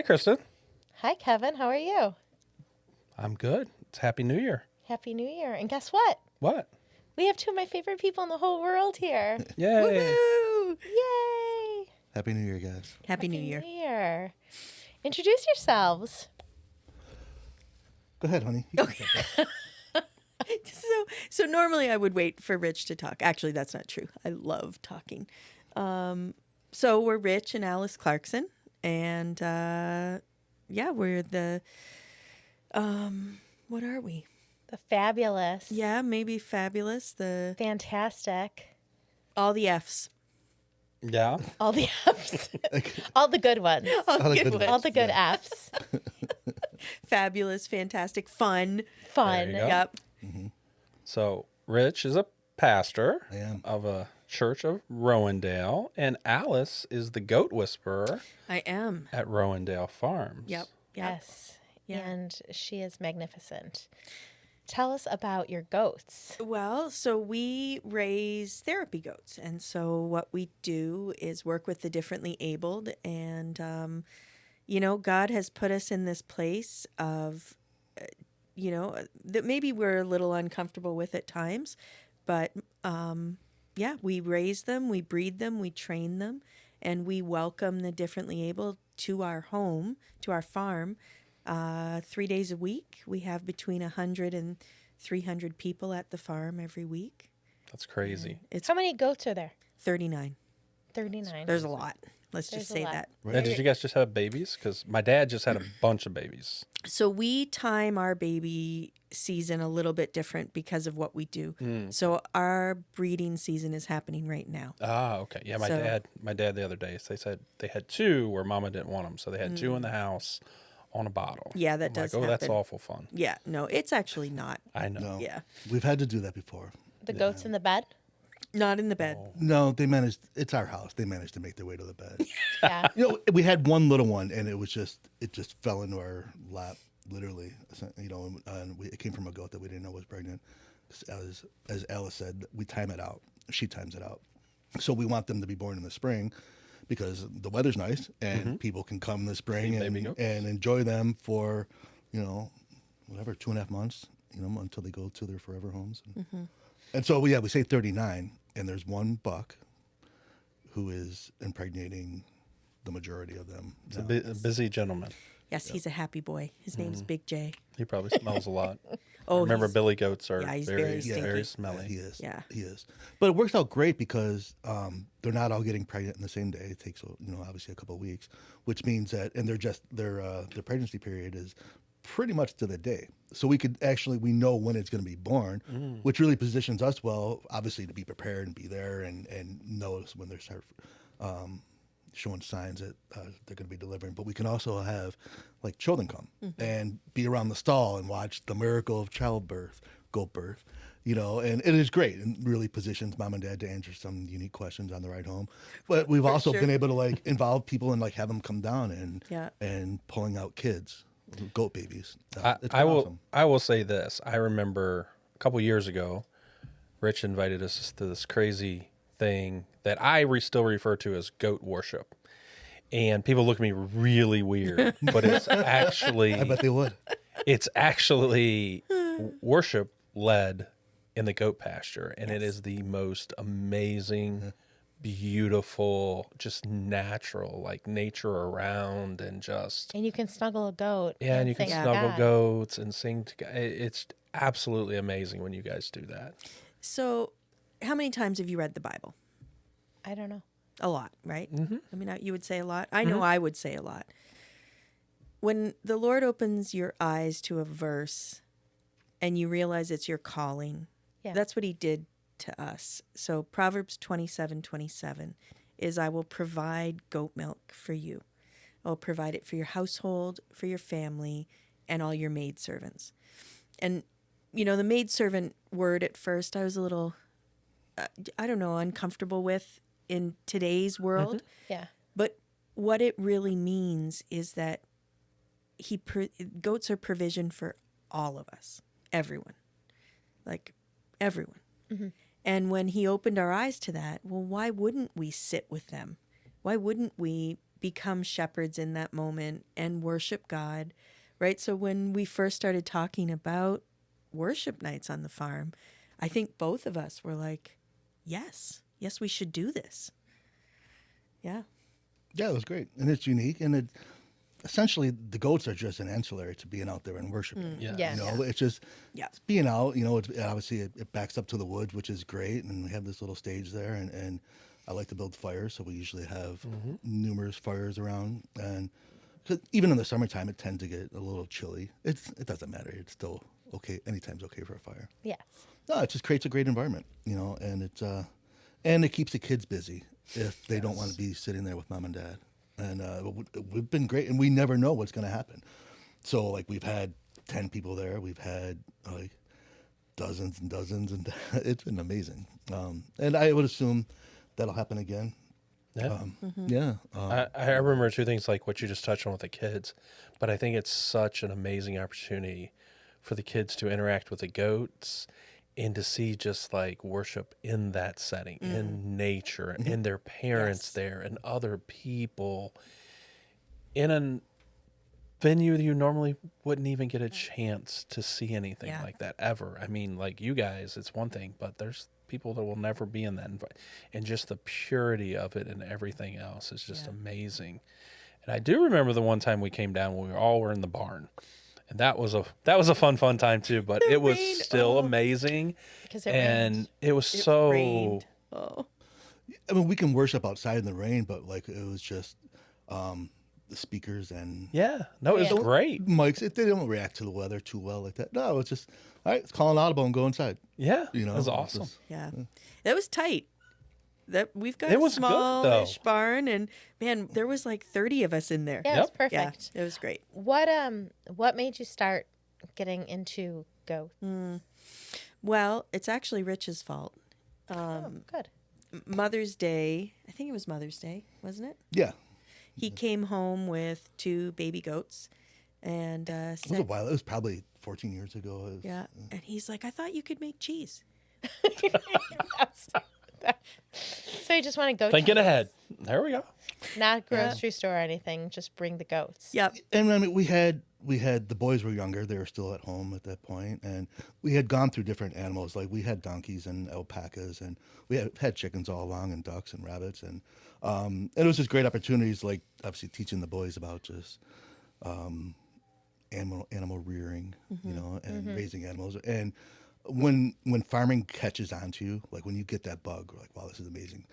Kristen. Hi, Kevin. How are you? I'm good. It's Happy New Year. Happy New Year. And guess what? What? We have two of my favorite people in the whole world here. Yay. Woohoo! Yay! Happy New Year, guys. Happy New Year. New Year. Introduce yourselves. Go ahead, honey. So normally I would wait for Rich to talk. Actually, that's not true. I love talking. So we're Rich and Alice Clarkson, and we're the what are we? The fabulous. Yeah, maybe fabulous. The Fantastic. all the F's. Yeah. All the F's. All the good ones. All the the good good ones. ones. All the good F's. Fabulous, fantastic, fun. Fun. There you go. Yep. So, Rich is a pastor I am. of a church of Rowendale, and Alice is the goat whisperer I am. at Rowendale Farms. Yep. Yes. Yeah. And she is magnificent. Tell us about your goats. Well, so we raise therapy goats. And so what we do is work with the differently abled. And, God has put us in this place of, that maybe we're a little uncomfortable with at times. But, we raise them, we breed them, we train them, and we welcome the differently able to our home, to our farm. 3 days a week. We have between 100 and 300 people at the farm every week. That's crazy. It's How many goats are there? 39. 39. There's a lot. Let's There's just a say lot. that. Now, did you guys just have babies? Because my dad just had a bunch of babies. So we time our baby season a little bit different because of what we do. So our breeding season is happening right now. Ah, okay. Yeah, my So- dad the other day, they said they had two where mama didn't want them. So they had two in the house on a bottle. Yeah, that I'm does like, oh, that's happen. awful fun. Yeah, no, it's actually not. I know. No. Yeah. We've had to do that before. The goats in the bed? Not in the bed. No, they managed. It's our house. They managed to make their way to the bed. Yeah. We had one little one, and it just fell into our lap, literally. And it came from a goat that we didn't know was pregnant. As Alice said, we time it out. She times it out. So we want them to be born in the spring because the weather's nice and people can come this spring See baby goats. and enjoy them for, 2.5 months, until they go to their forever homes. And so, we say 39, and there's one buck who is impregnating the majority of them. It's a now. busy gentleman. Yes, he's a happy boy. His name's Big J. He probably smells a lot. Oh, Remember, he's- Billy goats are yeah, he's very, very stinky. very Yeah, smelly. he is. Yeah. He is. But it works out great because they're not all getting pregnant in the same day. It takes, obviously a couple of weeks, which means that, and their pregnancy period is pretty much to the day. So we know when it's going to be born, which really positions us well, obviously, to be prepared and be there and notice when they start showing signs that they're going to be delivering. But we can also have children come and be around the stall and watch the miracle of childbirth, goat birth, and it is great and really positions mom and dad to answer some unique questions on the ride home. But we've also sure. been able to involve people and have them come down Yeah. and pulling out kids, goat babies. It's I been will. awesome. I will say this. I remember a couple years ago, Rich invited us to this crazy thing that I still refer to as goat worship, and people look at me really weird, but it's actually I bet they would. it's actually worship led in the goat pasture, and it is the most amazing, beautiful, just natural, nature around, and just And you can snuggle a goat. and you can sing snuggle God. goats and sing together. It's absolutely amazing when you guys do that. So, how many times have you read the Bible? I don't know. A lot, right? I mean, you would say a lot. I know I would say a lot. When the Lord opens your eyes to a verse and you realize it's your calling, Yeah. that's what he did to us. So Proverbs 27:27 is, I will provide goat milk for you. I will provide it for your household, for your family, and all your maidservants. And, the maidservant word at first, I was a little, uncomfortable with in today's world. Yeah. But what it really means is that goats are provision for all of us, everyone, everyone. And when he opened our eyes to that, well, why wouldn't we sit with them? Why wouldn't we become shepherds in that moment and worship God, right? So when we first started talking about worship nights on the farm, I think both of us were like, yes, we should do this. Yeah. Yeah, it was great, and it's unique, and it essentially the goats are just an ancillary to being out there and worshiping. Yeah. Yeah. You know, it's just Yeah. it's being out. You know, it's obviously it backs up to the woods, which is great, and we have this little stage there, and I like to build fires, so we usually have numerous fires around, and 'cause even in the summertime it tends to get a little chilly. It doesn't matter. It's still okay. Anytime's okay for a fire. Yes. No, it just creates a great environment, you know, and and it keeps the kids busy if they don't want to be sitting there with mom and dad. And we've been great, and we never know what's going to happen. So, like, we've had 10 people there. We've had like dozens and dozens, and it's been amazing. And I would assume that'll happen again. Yeah. Yeah. I remember two things like what you just touched on with the kids, but I think it's such an amazing opportunity for the kids to interact with the goats and to see just like worship in that setting, in nature, and their parents Yes. there, and other people in a venue that you normally wouldn't even get a chance to see anything Yeah. like that ever. I mean, like you guys, it's one thing, but there's people that will never be in that and just the purity of it and everything else is just Yeah. amazing. And I do remember the one time we came down when we all were in the barn. And that was a fun time too, but it was rain, still oh. amazing. Because it And rained. it was It so rained. Oh. I mean, we can worship outside in the rain, but like it was just the speakers and yeah. No, it was Yeah. great. mics. They don't react to the weather too well like that. No, it's just all right. It's calling audible and go inside. Yeah. You know, it was it's awesome. just- Yeah. That was tight. That we've got It a was good, smallish though. barn, and man, there was like 30 of us in there. Yeah, it was Yep. Yeah, perfect. it was great. What made you start getting into goats? Well, it's actually Rich's fault. Oh, good. Mother's Day, I think it was Mother's Day, wasn't it? Yeah, He came home with 2 baby goats, and it was a said, while. It was probably 14 years ago. It was- yeah, and he's like, I thought you could make cheese. So you just want to go Thinking ahead. There we go. not grocery store or anything, just bring the goats. Yep. And I mean, we had the boys were younger; they were still at home at that point, and we had gone through different animals. Like we had donkeys and alpacas, and we had chickens all along, and ducks and rabbits, and it was just great opportunities. Like obviously teaching the boys about just animal rearing, you know, and raising animals. And when farming catches on to you, like when you get that bug, we're like, wow, this is amazing.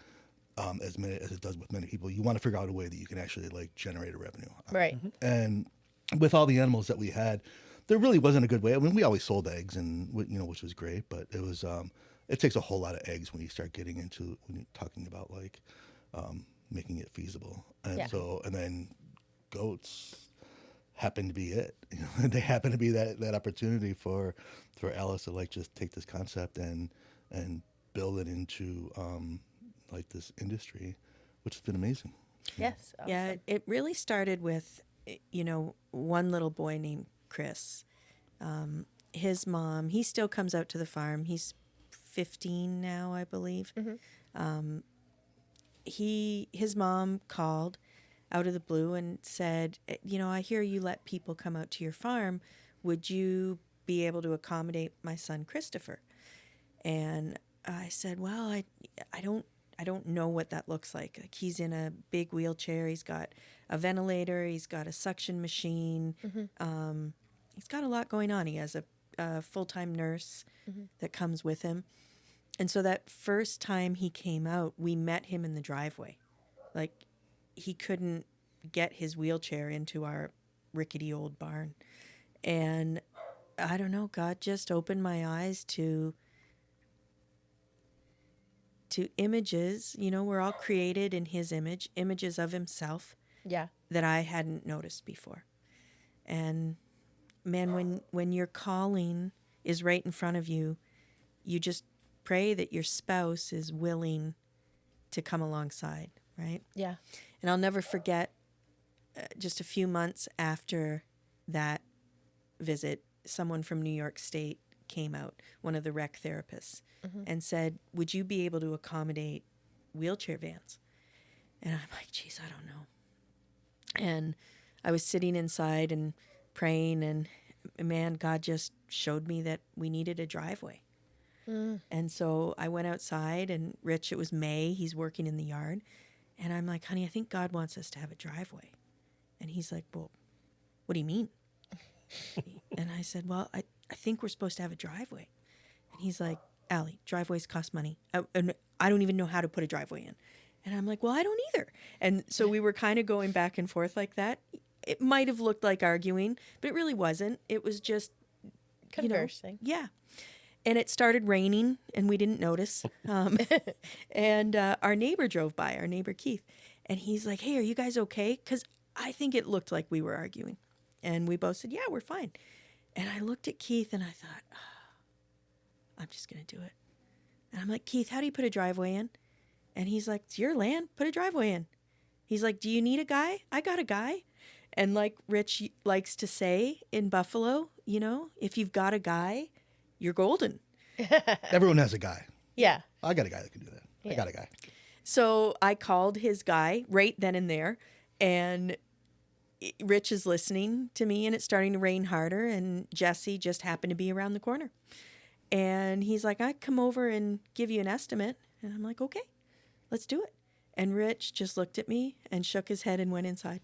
As it does with many people, you want to figure out a way that you can actually like generate a revenue. Right. And with all the animals that we had, there really wasn't a good way. I mean, we always sold eggs, and you know, which was great, but it was it takes a whole lot of eggs when you start getting into when you're talking about like making it feasible. And Yeah. and then goats happen to be it. You know, they happen to be that opportunity for Alice to like just take this concept and build it into like this industry, which has been amazing. Yes. Yeah, awesome. it really started with, you know, one little boy named Chris. His mom, he still comes out to the farm. He's 15 now, I believe. His mom called out of the blue and said, you know, I hear you let people come out to your farm. Would you be able to accommodate my son Christopher? And I said, well, I don't know what that looks like. Like he's in a big wheelchair. He's got a ventilator. He's got a suction machine. He's got a lot going on. He has a full-time nurse that comes with him. And so that first time he came out, we met him in the driveway. Like he couldn't get his wheelchair into our rickety old barn. And I don't know, God just opened my eyes to images. You know, we're all created in his image, images of himself Yeah. that I hadn't noticed before. And man, when your calling is right in front of you, you just pray that your spouse is willing to come alongside, right? Yeah. And I'll never forget, just a few months after that visit, someone from New York State came out, one of the rec therapists, and said, would you be able to accommodate wheelchair vans? And I'm like, geez, I don't know. And I was sitting inside and praying, and man, God just showed me that we needed a driveway. And so I went outside, and Rich, it was May, he's working in the yard. And I'm like, honey, I think God wants us to have a driveway. And he's like, well, what do you mean? And I said, well, I think we're supposed to have a driveway. And he's like, Allie, driveways cost money. And I don't even know how to put a driveway in. And I'm like, well, I don't either. And so we were kind of going back and forth like that. It might have looked like arguing, but it really wasn't. It was just Conversing. Yeah. And it started raining, and we didn't notice. And our neighbor drove by, our neighbor Keith. And he's like, hey, are you guys okay? Because I think it looked like we were arguing. And we both said, yeah, we're fine. And I looked at Keith, and I thought, I'm just going to do it. And I'm like, Keith, how do you put a driveway in? And he's like, it's your land. Put a driveway in. He's like, do you need a guy? I got a guy. And like Rich likes to say in Buffalo, you know, if you've got a guy, you're golden. Everyone has a guy. Yeah. I got a guy that can do that. I Yeah. got a guy. So I called his guy right then and there, and Rich is listening to me, and it's starting to rain harder, and Jesse just happened to be around the corner. And he's like, I'd come over and give you an estimate. And I'm like, okay, let's do it. And Rich just looked at me and shook his head and went inside.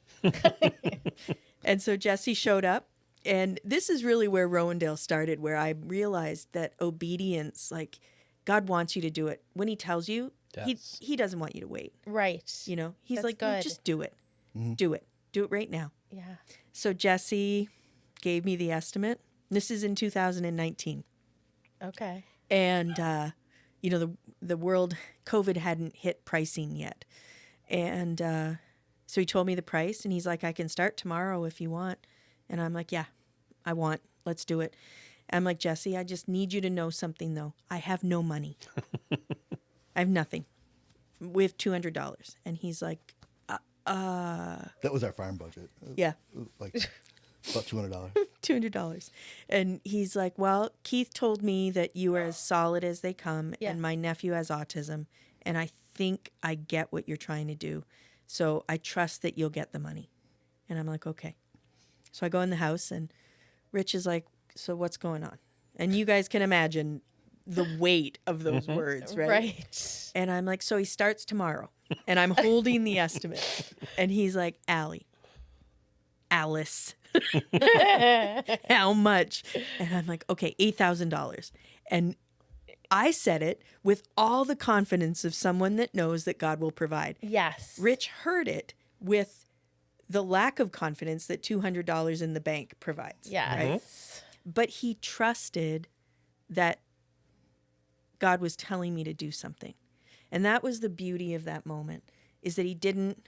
And so Jesse showed up. And this is really where Rowendale started, where I realized that obedience, like God wants you to do it. When he tells you, Yes. he doesn't want you to wait. Right. You know, he's That's like, "No, good. just do it. Do it. Do it right now." Yeah. So Jesse gave me the estimate. This is in 2019. Okay. And, you know, the world, COVID hadn't hit pricing yet. And so he told me the price, and he's like, I can start tomorrow if you want. And I'm like, yeah, I want. Let's do it. I'm like, Jesse, I just need you to know something, though. I have no money. I have nothing. We have $200. And he's like, That was our farm budget. yeah. Like about $200. $200. And he's like, well, Keith told me that you are as solid as they come, Yeah. and my nephew has autism, and I think I get what you're trying to do. So I trust that you'll get the money. And I'm like, okay. So I go in the house, and Rich is like, so what's going on? And you guys can imagine the weight of those words, right? Right. And I'm like, so he starts tomorrow. And I'm holding the estimate. And he's like, Alice, how much? And I'm like, okay, $8,000. And I said it with all the confidence of someone that knows that God will provide. Yes. Rich heard it with the lack of confidence that $200 in the bank provides. Yes. But he trusted that God was telling me to do something. And that was the beauty of that moment, is that he didn't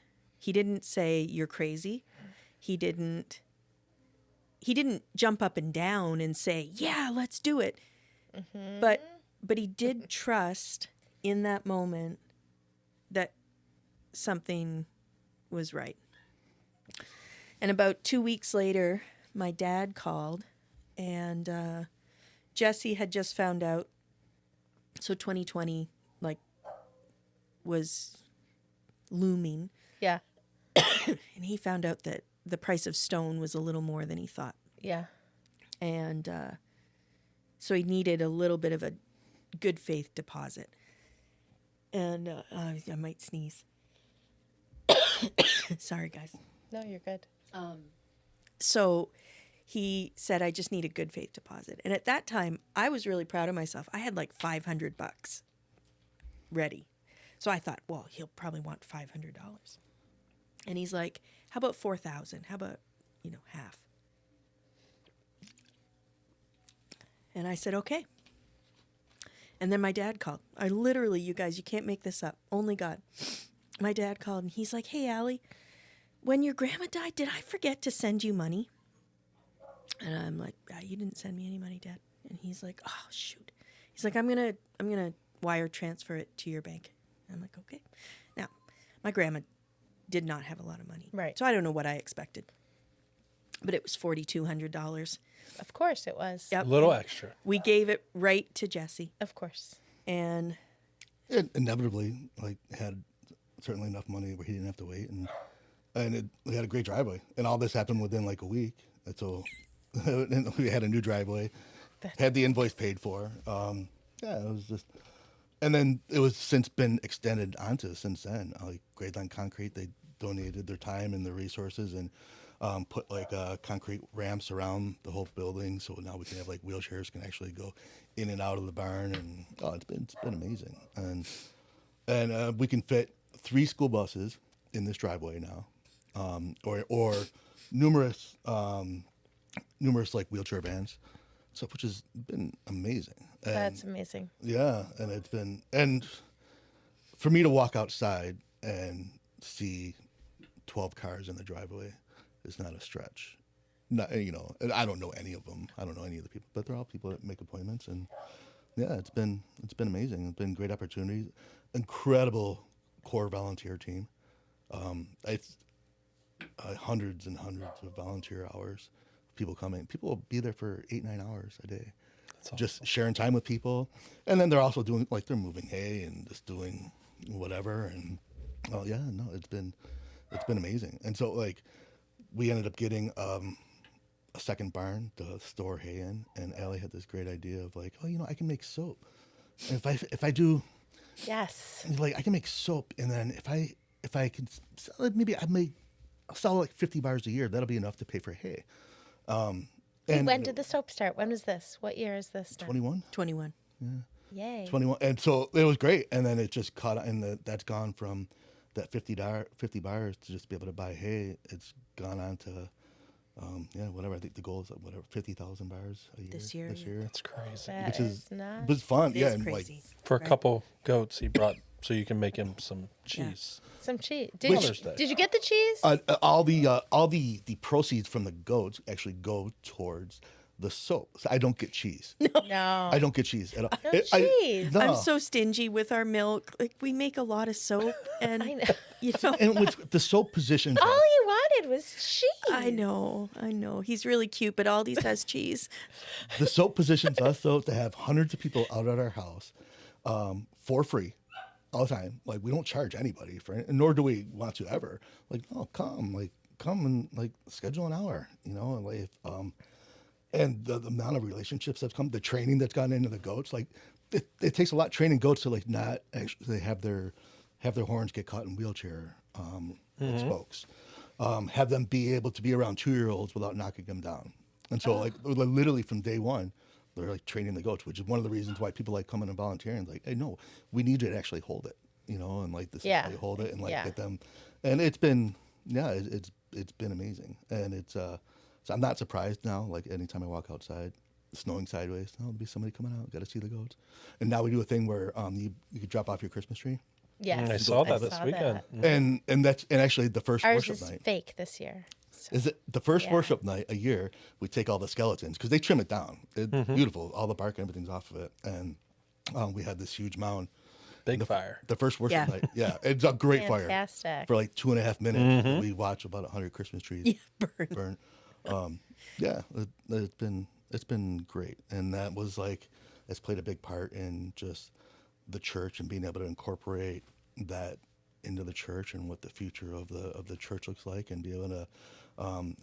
say you're crazy. He didn't jump up and down and say, yeah, let's do it. But he did trust in that moment that something was right. And about 2 weeks later, my dad called, and Jesse had just found out. So 2020, like, was looming. Yeah. And he found out that the price of stone was a little more than he thought. Yeah. And so he needed a little bit of a good faith deposit. And I might sneeze. Sorry, guys. No, you're good. So he said, I just need a good faith deposit. And at that time, I was really proud of myself. I had like $500 ready. So I thought, well, he'll probably want $500. And he's like, how about 4,000? How about, half? And I said, okay. And then my dad called. I literally, you guys, you can't make this up. Only God. My dad called, and he's like, hey, Allie, when your grandma died, did I forget to send you money? And I'm like, you didn't send me any money, Dad. And he's like, oh, shoot. He's like, I'm gonna wire transfer it to your bank. And I'm like, okay. Now, my grandma did not have a lot of money. Right. So I don't know what I expected. But it was $4,200. Of course it was. Yep. A little extra. We gave it right to Jesse. Of course. And It inevitably, had certainly enough money where he didn't have to wait. And and we had a great driveway, and all this happened within like a week. And so and we had a new driveway, had the invoice paid for. Yeah, it was just, and then it was since been extended onto since then. Like Grade Line Concrete, they donated their time and their resources and put like concrete ramps around the whole building, so now we can have like wheelchairs can actually go in and out of the barn, and it's been amazing, and we can fit 3 school buses in this driveway now, or numerous like wheelchair vans, so which has been amazing. And, That's amazing. yeah, and it's been, and for me to walk outside and see 12 cars in the driveway is not a stretch. Not, and I don't know any of them. I don't know any of the people, but they're all people that make appointments, and yeah, it's been amazing. It's been a great opportunity, incredible core volunteer team. It's hundreds and hundreds of volunteer hours. People coming. People will be there for 8-9 hours a day, just sharing time with people. And then they're also doing like they're moving hay and just doing whatever. And it's been amazing. And so like we ended up getting a second barn to store hay in. And Allie had this great idea of like, I can make soap. And if I do, Yes. like I can make soap, and then if I can sell it, maybe I'll sell like 50 bars a year. That'll be enough to pay for hay. And when did the soap start? When was this? What year is this? 21? 21. Yay. 21. And so it was great. And then it just caught, and that's gone from that 50 bars to just be able to buy hay. It's gone on to, whatever. I think the goal is whatever, 50,000 bars a year. This year. That's crazy. That Which is not... was fun. It Yeah. is And like, crazy. For a Right. couple goats, he brought so you can make him some cheese. Some cheese. Mother's Day. Did you get the cheese? all the proceeds from the goats actually go towards the soap. So I don't get cheese. No. I don't get cheese at all. No cheese. No. I'm so stingy with our milk. Like we make a lot of soap, and I know. And with the soap positions, All you wanted was cheese. I know. He's really cute, but Aldi's has cheese. the soap positions us though to have hundreds of people out at our house for free all the time. Like we don't charge anybody for it, nor do we want to ever. Like, oh, come and like schedule an hour, and like and the amount of relationships that's come, the training that's gone into the goats, like it takes a lot training goats to like not actually have their horns get caught in wheelchair spokes, have them be able to be around 2-year-olds without knocking them down, and so like literally from day one, they're like training the goats, which is one of the reasons why people like coming and volunteering. Like, hey, no, we need you to actually hold it, and like this, Yeah. is hold it and like Yeah. get them, and it's been it's been amazing, and it's so I'm not surprised now. Like anytime I walk outside, snowing sideways, there'll be somebody coming out. Got to see the goats, and now we do a thing where you could drop off your Christmas tree, Yes. I saw that this saw weekend. that. and actually the first Ours worship is night. fake this year. So. Is it the first Yeah. worship night a year? We take all the skeletons because they trim it down. It's beautiful. All the bark and everything's off of it, and we had this huge mound. Big fire. The first worship Yeah. night, yeah, it's a great fire Fantastic. for like 2.5 minutes. And we watch about 100 Christmas trees Burn. burn. It's been great, and that was like it's played a big part in just the church and being able to incorporate that into the church and what the future of the church looks like, and be able to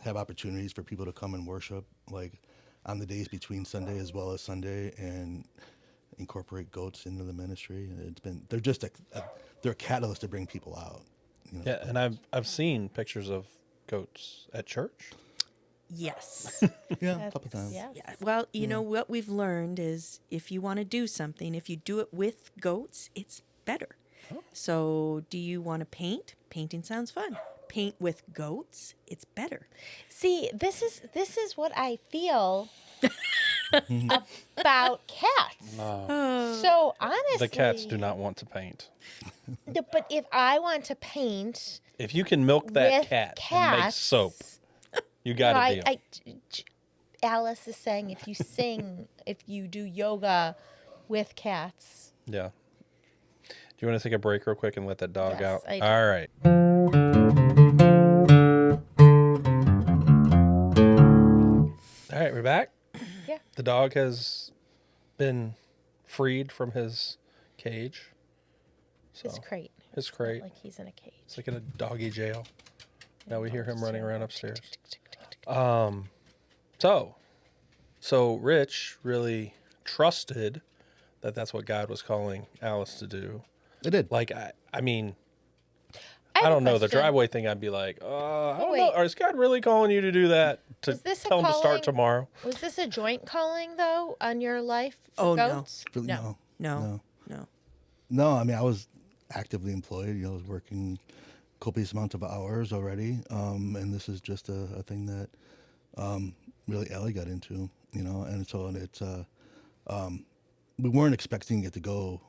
have opportunities for people to come and worship like on the days between Sunday as well as Sunday, and incorporate goats into the ministry. They're a catalyst to bring people out. Yeah, and I've seen pictures of goats at church. Yes. Yeah, a couple times. Yeah. Yeah. Well, what we've learned is if you want to do something, if you do it with goats, it's better. So, do you want to paint? Painting sounds fun. Paint with goats, it's better. See, this is what I feel about cats. So honestly, The cats do not want to paint. But if I want to paint If you can milk that with cat cats, and make soap, you got a deal. Alice is saying if you sing, if you do yoga with cats. Yeah. Do you want to take a break real quick and let that dog Yes, out? I do. All right. All right, we're back. Yeah. The dog has been freed from his cage. So His crate. his crate. Like he's in a cage. It's like in a doggy jail. Now we hear him running around upstairs. Tick, tick, tick, tick, tick. So Rich really trusted that that's what God was calling Alice to do. It did. Like, I mean, I I have a don't know. The question. driveway thing, I'd be like, I don't know. wait. Or is God really calling you to do that? To Was this a tell him to start calling- tomorrow? Was this a joint calling though on your life for Oh, no. goats? Really, no. No. No, I mean, I was actively employed. You know, I was working copious amounts of hours already. And this is just a thing that really Ellie got into, you know, and it's we weren't expecting it to go.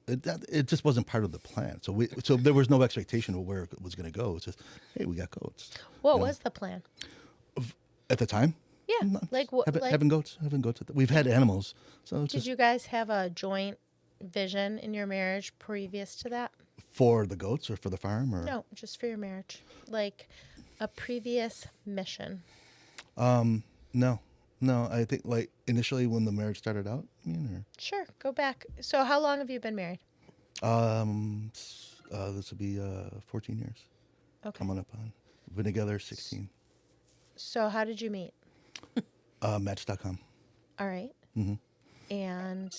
It just wasn't part of the plan. So there was no expectation of where it was going to go. It's just, hey, we got goats. What was the plan? At the time, Yeah, like what? Like, having goats. We've had animals, so it's did just you guys have a joint vision in your marriage previous to that? for the goats or for the farm or No, just for your marriage, like a previous mission. no. I think like initially when the marriage started out, Sure, go back. So, how long have you been married? this would be 14 years Okay. coming up on. We've been together 16. So, how did you meet? Match.com. All right. And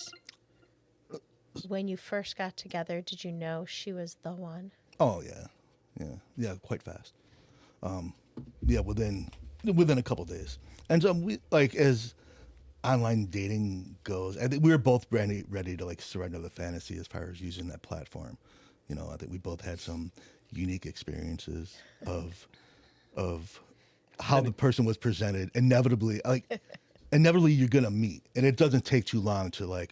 when you first got together, did you know she was the one? Oh yeah, quite fast. Within a couple days, and so we like as online dating goes. I think we were both ready to like surrender the fantasy as far as using that platform. You know, I think we both had some unique experiences of how the person was presented. Inevitably, you're gonna meet, and it doesn't take too long to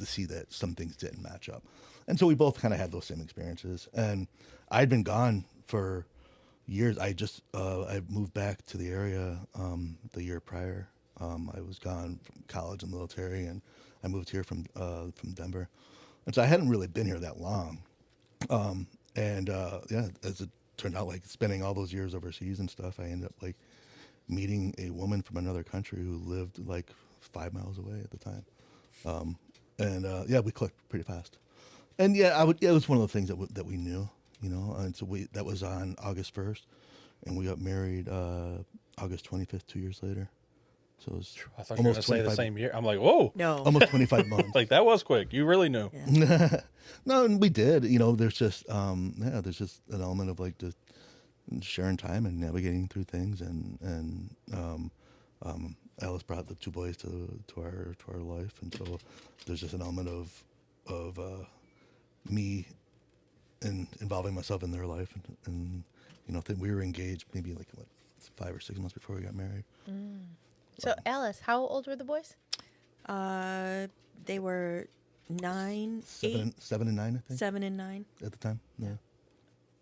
see that some things didn't match up. And so we both kind of had those same experiences. And I'd been gone for years. I moved back to the area the year prior. I was gone from college and military, and I moved here from Denver. And so I hadn't really been here that long. As it turned out, like spending all those years overseas and stuff, I ended up like meeting a woman from another country who lived like 5 miles away at the time. We clicked pretty fast. And it was one of the things that we knew, you know. And so that was on August 1st, and we got married August 25th, 2 years later. So it was I thought you were going to say the same year. I'm like, whoa. No. almost 25 months. Like, that was quick. You really knew. Yeah. No, and we did. You know, there's just there's just an element of like just sharing time and navigating through things, and Alice brought the two boys to our life, and so there's just an element of me involving myself in their life, and you know, we were engaged maybe like 5 or 6 months before we got married. So, Alice, how old were the boys? They were 9, 8, 7 and 9, I think, 7 and 9. at the time. Yeah.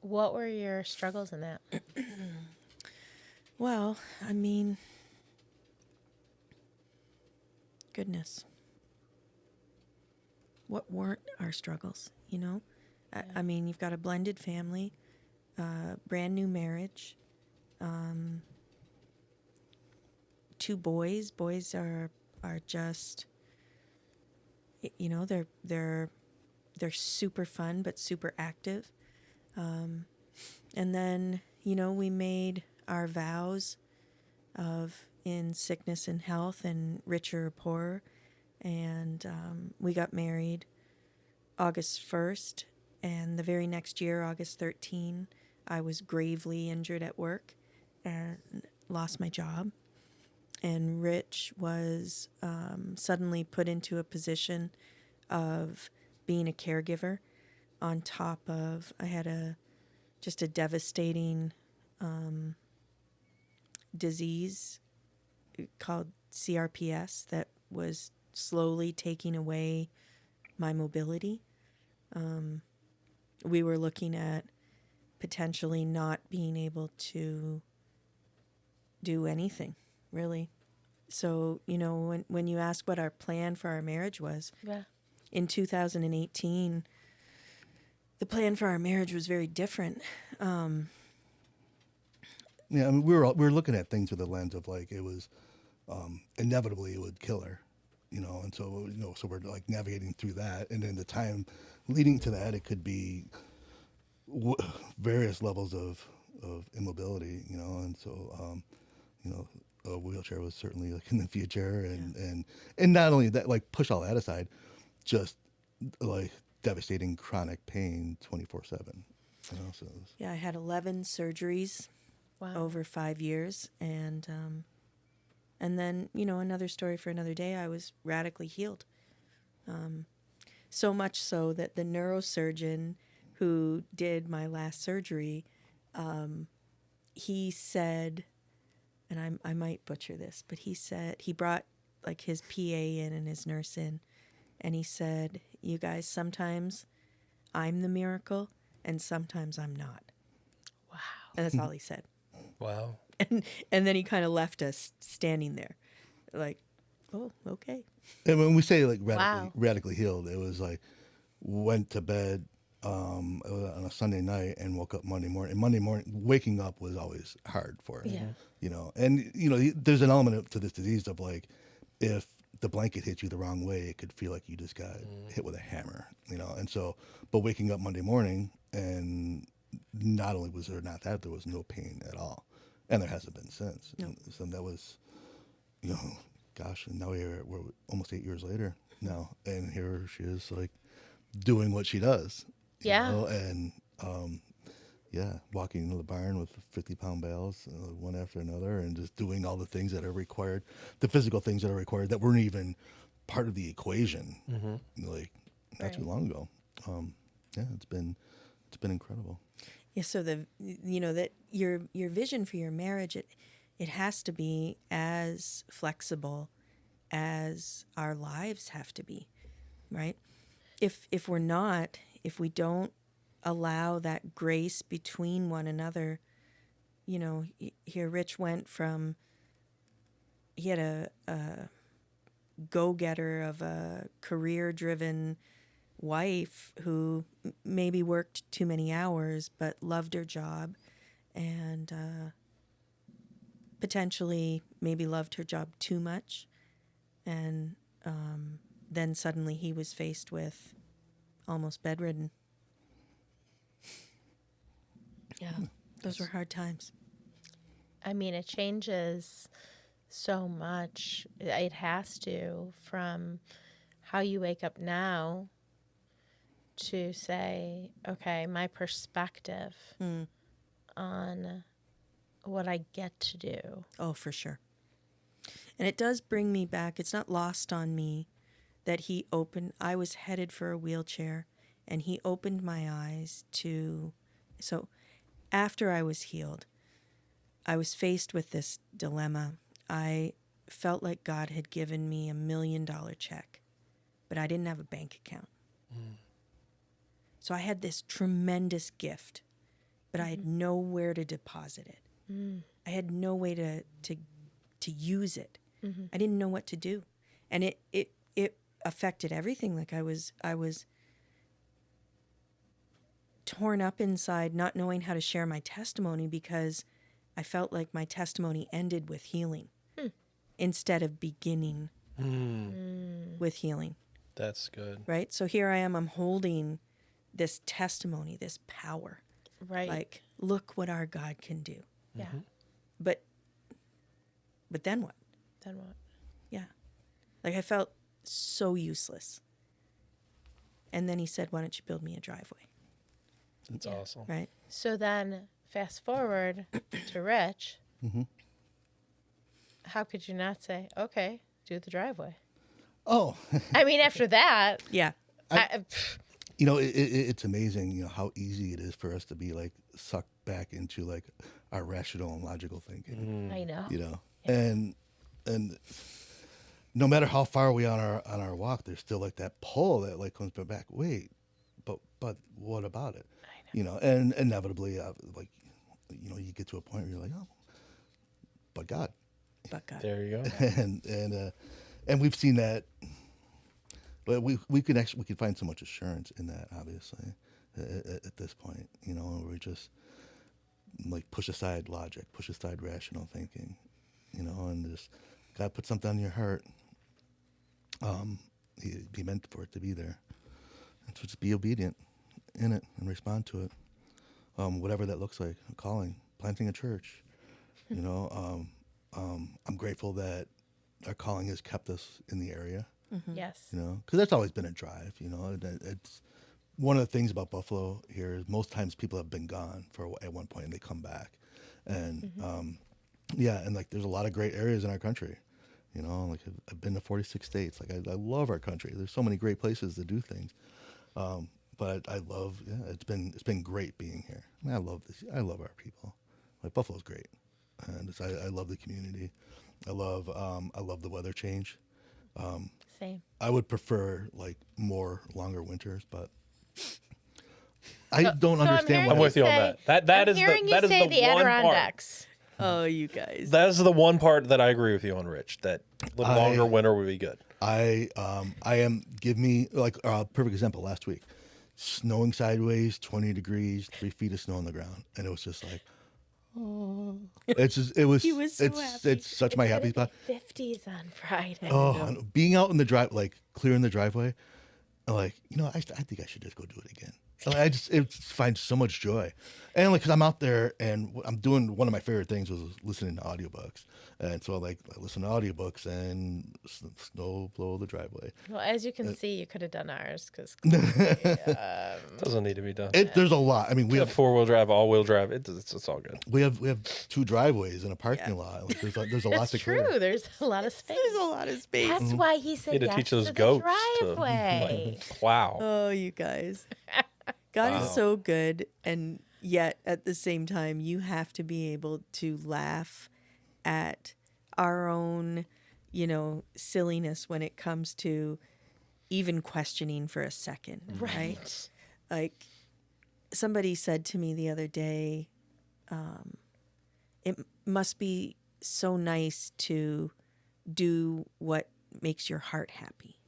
What were your struggles in that? Well, I mean, goodness. What weren't our struggles, you know? I mean, you've got a blended family, brand new marriage, 2 boys. Boys are just, you know, they're super fun but super active. And then, you know, we made our vows of in sickness and health and richer or poorer. And we got married August 1st. And the very next year, August 13, I was gravely injured at work and lost my job. And Rich was suddenly put into a position of being a caregiver on top of, I had just a devastating disease called CRPS that was slowly taking away my mobility. We were looking at potentially not being able to do anything, really. So, you know, when you ask what our plan for our marriage was, Yeah. in 2018, the plan for our marriage was very different. Yeah, I mean, we were looking at things with a lens of like it was inevitably it would kill her, you know, and so so we're like navigating through that, and then the time leading to that, it could be various levels of of immobility, you know, and so you know, a wheelchair was certainly like in the future, and not only that, like push all that aside, just like devastating chronic pain 24/7. You know, so Yeah, I had 11 surgeries Wow. over 5 years, and then, you know, another story for another day. I was radically healed, so much so that the neurosurgeon who did my last surgery, he said, and I might butcher this, but he said he brought like his PA in and his nurse in, and he said, "You guys, sometimes I'm the miracle, and sometimes I'm not." Wow. And that's all he said. Wow. And then he kind of left us standing there, like, "Oh, okay." and when we say like Wow. radically healed, it was like went to bed on a Sunday night and woke up Monday morning. And Monday morning, waking up was always hard for it. Yeah. You know, and you know, there's an element to this disease of like, if the blanket hits you the wrong way, it could feel like you just got hit with a hammer. You know, and so, but waking up Monday morning, and not only was there not that, there was no pain at all, and there hasn't been since. No. And so that was, you know, gosh, and now we're almost 8 years later now, and here she is like doing what she does. You Yeah. know? And yeah, walking into the barn with 50-pound bales, one after another, and just doing all the things that are required, the physical things that are required that weren't even part of the equation, like not too Right. long ago. Yeah, it's been incredible. Yeah. So you know, that your vision for your marriage, it has to be as flexible as our lives have to be, right? If we're not, if we don't allow that grace between one another, you know, here Rich went from, he had a go-getter of a career-driven wife who maybe worked too many hours but loved her job, and potentially maybe loved her job too much, and then suddenly he was faced with almost bedridden. Yeah, those were hard times. I mean, it changes so much. It has to, from how you wake up now to say, okay, my perspective on what I get to do. Oh, for sure. And it does bring me back. It's not lost on me that I was headed for a wheelchair, and he opened my eyes to, so after I was healed, I was faced with this dilemma. I felt like God had given me $1 million check, but I didn't have a bank account. So I had this tremendous gift, but I had nowhere to deposit it. I had no way to use it. I didn't know what to do. And it affected everything. Like I was torn up inside, not knowing how to share my testimony, because I felt like my testimony ended with healing instead of beginning with healing. That's good. Right? So here I am, I'm holding this testimony, this power. Right. Like, look what our God can do. Yeah. But then what? Then what? Yeah. Like I felt so useless. And then he said, "Why don't you build me a driveway?" That's Yeah. awesome. Right? So then, fast forward to Rich. How could you not say, okay, do the driveway? Oh, I mean, after that, Yeah. you know, it's amazing, you know, how easy it is for us to be like sucked back into like our rational and logical thinking. I know. You know, and no matter how far we are on our walk, there's still like that pull that like comes back. Wait, but what about it? You know, and inevitably, like, you know, you get to a point where you're like, oh, but God, But God. There you go. and we've seen that. But we can find so much assurance in that, obviously, at this point, you know, where we just like push aside logic, push aside rational thinking, you know, and just God put something on your heart. He meant for it to be there, and so just be obedient in it and respond to it, whatever that looks like. A calling, planting a church. You know, I'm grateful that our calling has kept us in the area. Yes. You know, because that's always been a drive. You know, it's one of the things about Buffalo here is most times people have been gone at one point and they come back, and yeah, and like there's a lot of great areas in our country. You know, like I've been to 46 states. Like I love our country. There's so many great places to do things. But I love, yeah, it's been great being here. I mean, I love this. I love our people. Like Buffalo's great, and I love the community. I love the weather change. Same. I would prefer like longer winters, but I don't So I'm understand hearing why. I'm with you on say- that. That I'm is hearing the you say the the one part. Adirondacks. Oh, you guys. That is the one part that I agree with you on, Rich. That the I- longer winter would be good. I am give me like perfect example last week, snowing sideways, 20 degrees, 3 feet of snow on the ground, and it was just like, oh, it's just it was He was so happy. it's such my happy spot. 50s on Friday. Oh, and being out in the drive, like clearing the driveway, I'm like, you know, I think I should just go do it again. Like, it finds so much joy, and like, cause I'm out there and I'm doing one of my favorite things was listening to audiobooks, and so I listen to audiobooks and snow blow the driveway. Well, as you can see, you could have done ours because Doesn't need to be done. There's a lot. I mean, we We have have 4-wheel drive, all-wheel drive. It's all good. we have 2 driveways and a parking lot. Like, there's a lot that's to true. clear. There's a lot of space. There's a lot of space. That's why he said Need to yes teach those to the goats driveway. to wow. Oh, you guys. God Wow. is so good. And yet, at the same time, you have to be able to laugh at our own, silliness when it comes to even questioning for a second. Right. Like somebody said to me the other day, it must be so nice to do what makes your heart happy.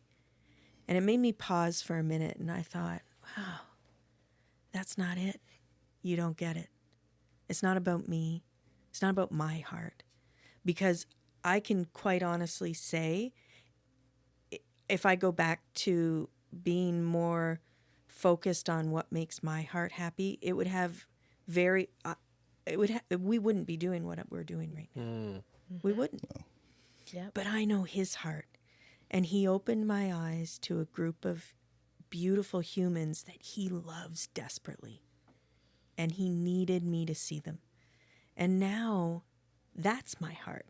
And it made me pause for a minute, and I thought, wow, that's not it. You don't get it. It's not about me. It's not about my heart. Because I can quite honestly say, if I go back to being more focused on what makes my heart happy, it would have we wouldn't be doing what we're doing right now. We wouldn't. Yep. But I know his heart. And he opened my eyes to a group of beautiful humans that he loves desperately. And he needed me to see them. And now that's my heart,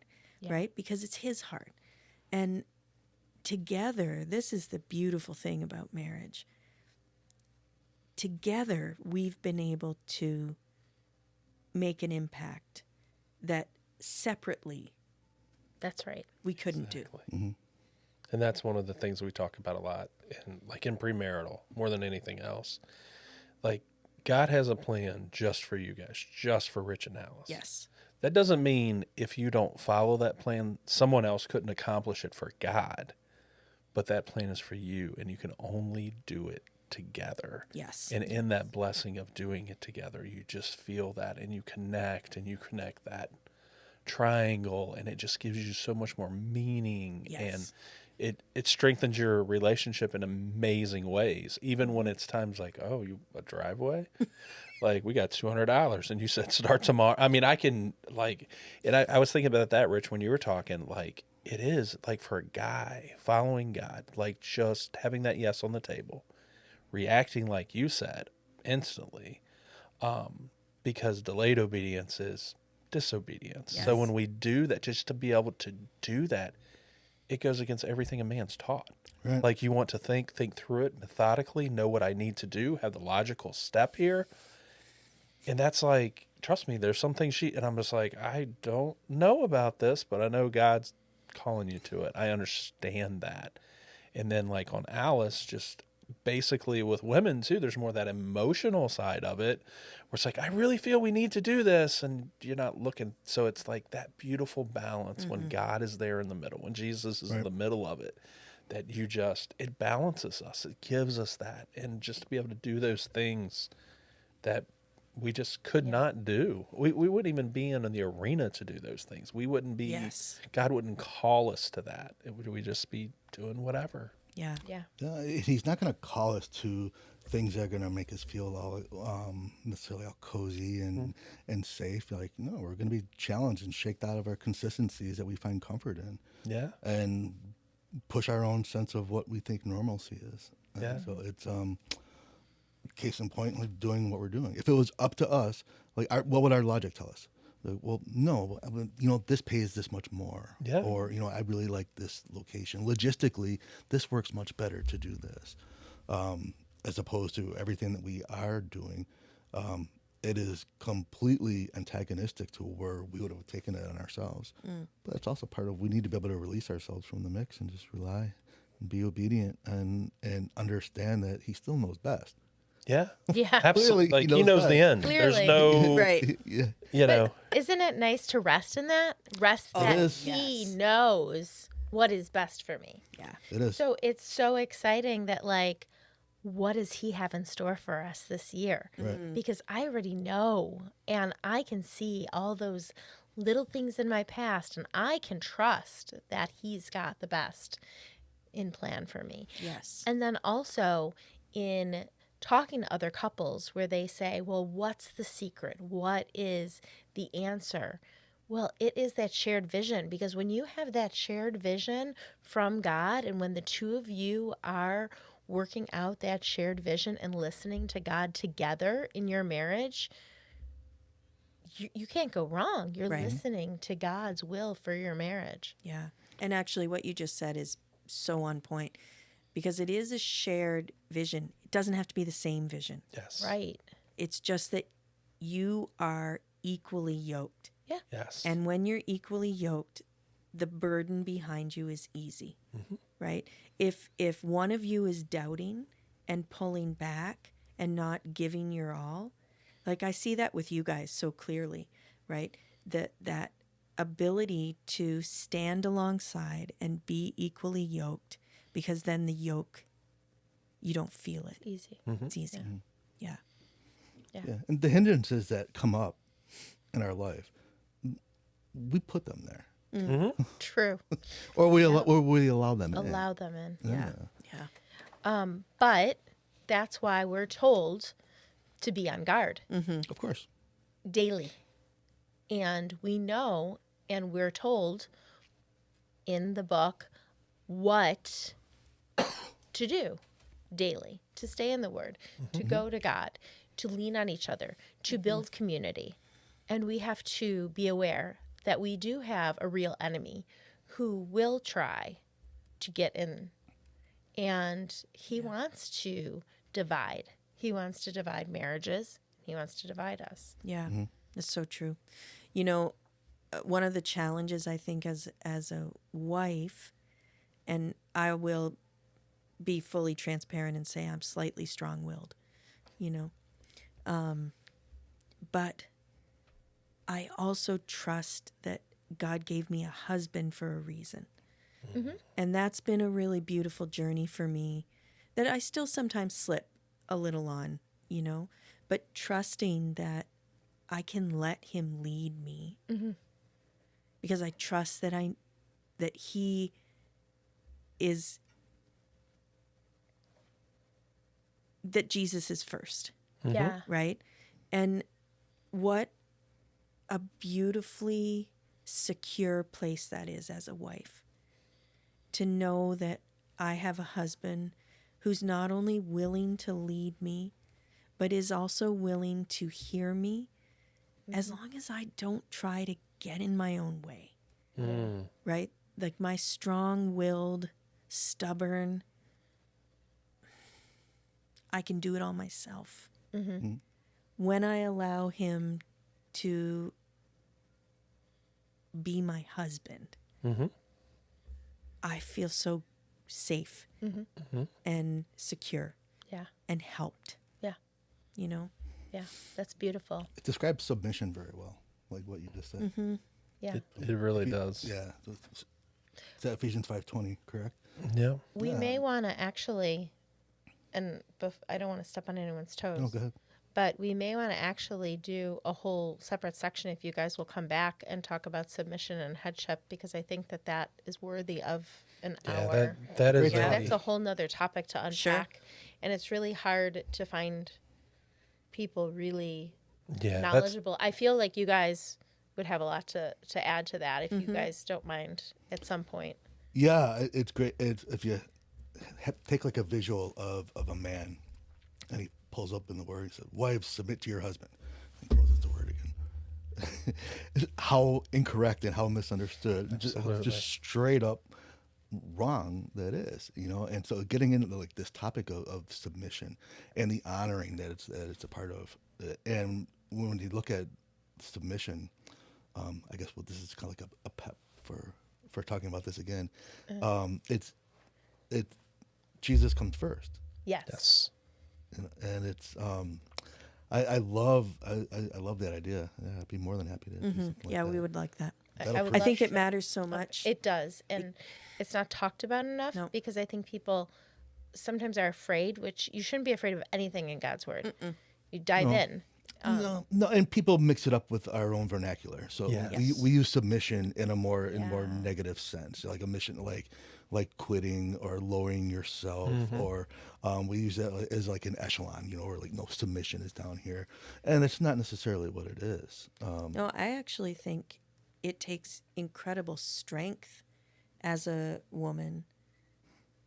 right? Because it's his heart. And together, this is the beautiful thing about marriage. Together, we've been able to make an impact that separately That's right. we couldn't do. And that's one of the things we talk about a lot, in premarital, more than anything else. Like, God has a plan just for you guys, just for Rich and Alice. Yes. That doesn't mean if you don't follow that plan, someone else couldn't accomplish it for God. But that plan is for you, and you can only do it together. Yes. And in that blessing of doing it together, you just feel that, and you connect that triangle, and it just gives you so much more meaning. Yes. And it strengthens your relationship in amazing ways, even when it's times like, oh, you a driveway? Like, we got $200 and you said start tomorrow. I mean, I can and I was thinking about that, Rich, when you were talking, like, it is like for a guy following God, like just having that yes on the table, reacting like you said instantly, because delayed obedience is disobedience. Yes. So when we do that, just to be able to do that, it goes against everything a man's taught. Right. Like, you want to think through it methodically, know what I need to do, have the logical step here. And that's like, trust me, there's some things and I'm just like, I don't know about this, but I know God's calling you to it. I understand that. And then like on Alice, just basically with women too, there's more that emotional side of it where it's like, I really feel we need to do this, and you're not looking. So it's like that beautiful balance when God is there in the middle, when Jesus is in the middle of it, that it balances us. It gives us that. And just to be able to do those things that we just could not do. We wouldn't even be in the arena to do those things. We wouldn't be, Yes. God wouldn't call us to that. We'd just be doing whatever. Yeah. Yeah. He's not going to call us to things that are going to make us feel all necessarily all cozy and safe. Like, no, we're going to be challenged and shaked out of our consistencies that we find comfort in, Yeah. and push our own sense of what we think normalcy is. And Yeah. so it's case in point, like doing what we're doing. If it was up to us, like, what would our logic tell us? Like, well, no, this pays this much more. Yeah. Or, I really like this location. Logistically, this works much better to do this. As opposed to everything that we are doing. It is completely antagonistic to where we would have taken it on ourselves. But that's also part of, we need to be able to release ourselves from the mix and just rely and be obedient and understand that he still knows best. Yeah. Yeah. Absolutely. Clearly, Like, he knows the that. end. Clearly. There's no, Right. Yeah. know. Isn't it nice to rest in that? Rest Oh, that it is. he Yes. knows what is best for me. Yeah. It is. So it's so exciting that, like, what does he have in store for us this year? Right. Because I already know, and I can see all those little things in my past, and I can trust that he's got the best in plan for me. Yes. And then also in talking to other couples where they say, well, what's the secret? What is the answer? Well, it is that shared vision, because when you have that shared vision from God, and when the two of you are working out that shared vision and listening to God together in your marriage, you can't go wrong. You're Right. listening to God's will for your marriage. Yeah. And actually, what you just said is so on point, because it is a shared vision. It doesn't have to be the same vision. Yes. Right. It's just that you are equally yoked. Yes. And when you're equally yoked, the burden behind you is easy, right? If one of you is doubting and pulling back and not giving your all, like I see that with you guys so clearly, right? That ability to stand alongside and be equally yoked, because then the yoke, you don't feel it. Easy. It's easy. Yeah. Yeah. And the hindrances that come up in our life, we put them there. True. Or we allow them in. Allow them in. Yeah. Yeah. But that's why we're told to be on guard Of course. daily. And we know, and we're told in the book what to do daily, to stay in the Word, to go to God, to lean on each other, to build community. And we have to be aware that we do have a real enemy who will try to get in. And he wants to divide. He wants to divide marriages. He wants to divide us. Yeah, that's so true. You know, one of the challenges I think as a wife, and I will be fully transparent and say I'm slightly strong-willed, but I also trust that God gave me a husband for a reason. And that's been a really beautiful journey for me that I still sometimes slip a little on, but trusting that I can let him lead me because I trust that he is, that Jesus is first, Yeah. right? And what a beautifully secure place that is as a wife, to know that I have a husband who's not only willing to lead me, but is also willing to hear me as long as I don't try to get in my own way, right? Like my strong-willed, stubborn, I can do it all myself. When I allow him to be my husband, I feel so safe and secure Yeah. and helped. Yeah. Yeah. That's beautiful. It describes submission very well, like what you just said. Yeah. It really does. Yeah. Is that Ephesians 5:20, correct? Yeah. We may want to actually, and I don't want to step on anyone's toes. No, go ahead. But we may want to actually do a whole separate section if you guys will come back and talk about submission and headship, because I think that is worthy of an Yeah. hour. That is Great Yeah, topic. that's a whole nother topic to unpack. Sure. And it's really hard to find people really Yeah, that's knowledgeable. I feel like you guys would have a lot to add to that if you guys don't mind at some point. Yeah, it's great. It's if you take like a visual of a man, and he pulls up in the word. He says, "Wives, submit to your husband." He closes the word again. How incorrect and how misunderstood, Absolutely. just straight up wrong that is, you know. And so getting into like this topic of submission and the honoring that it's a part of, and when you look at submission, I guess this is kind of like a pep for talking about this again. It's it Jesus comes first, Yes. yes. and it's I love that idea. Yeah, I'd be more than happy to do something like Yeah, that. we would like that. That'll I would I love think it to- matters so much. It does. And it's not talked about enough No. because I think people sometimes are afraid, which you shouldn't be afraid of anything in God's word. You dive in. No, and people mix it up with our own vernacular. So Yes. we use submission in a more Yeah. negative sense, like a mission, like quitting or lowering yourself, or we use that as like an echelon, you know, or like no, submission is down here, and it's not necessarily what it is. No, I actually think it takes incredible strength as a woman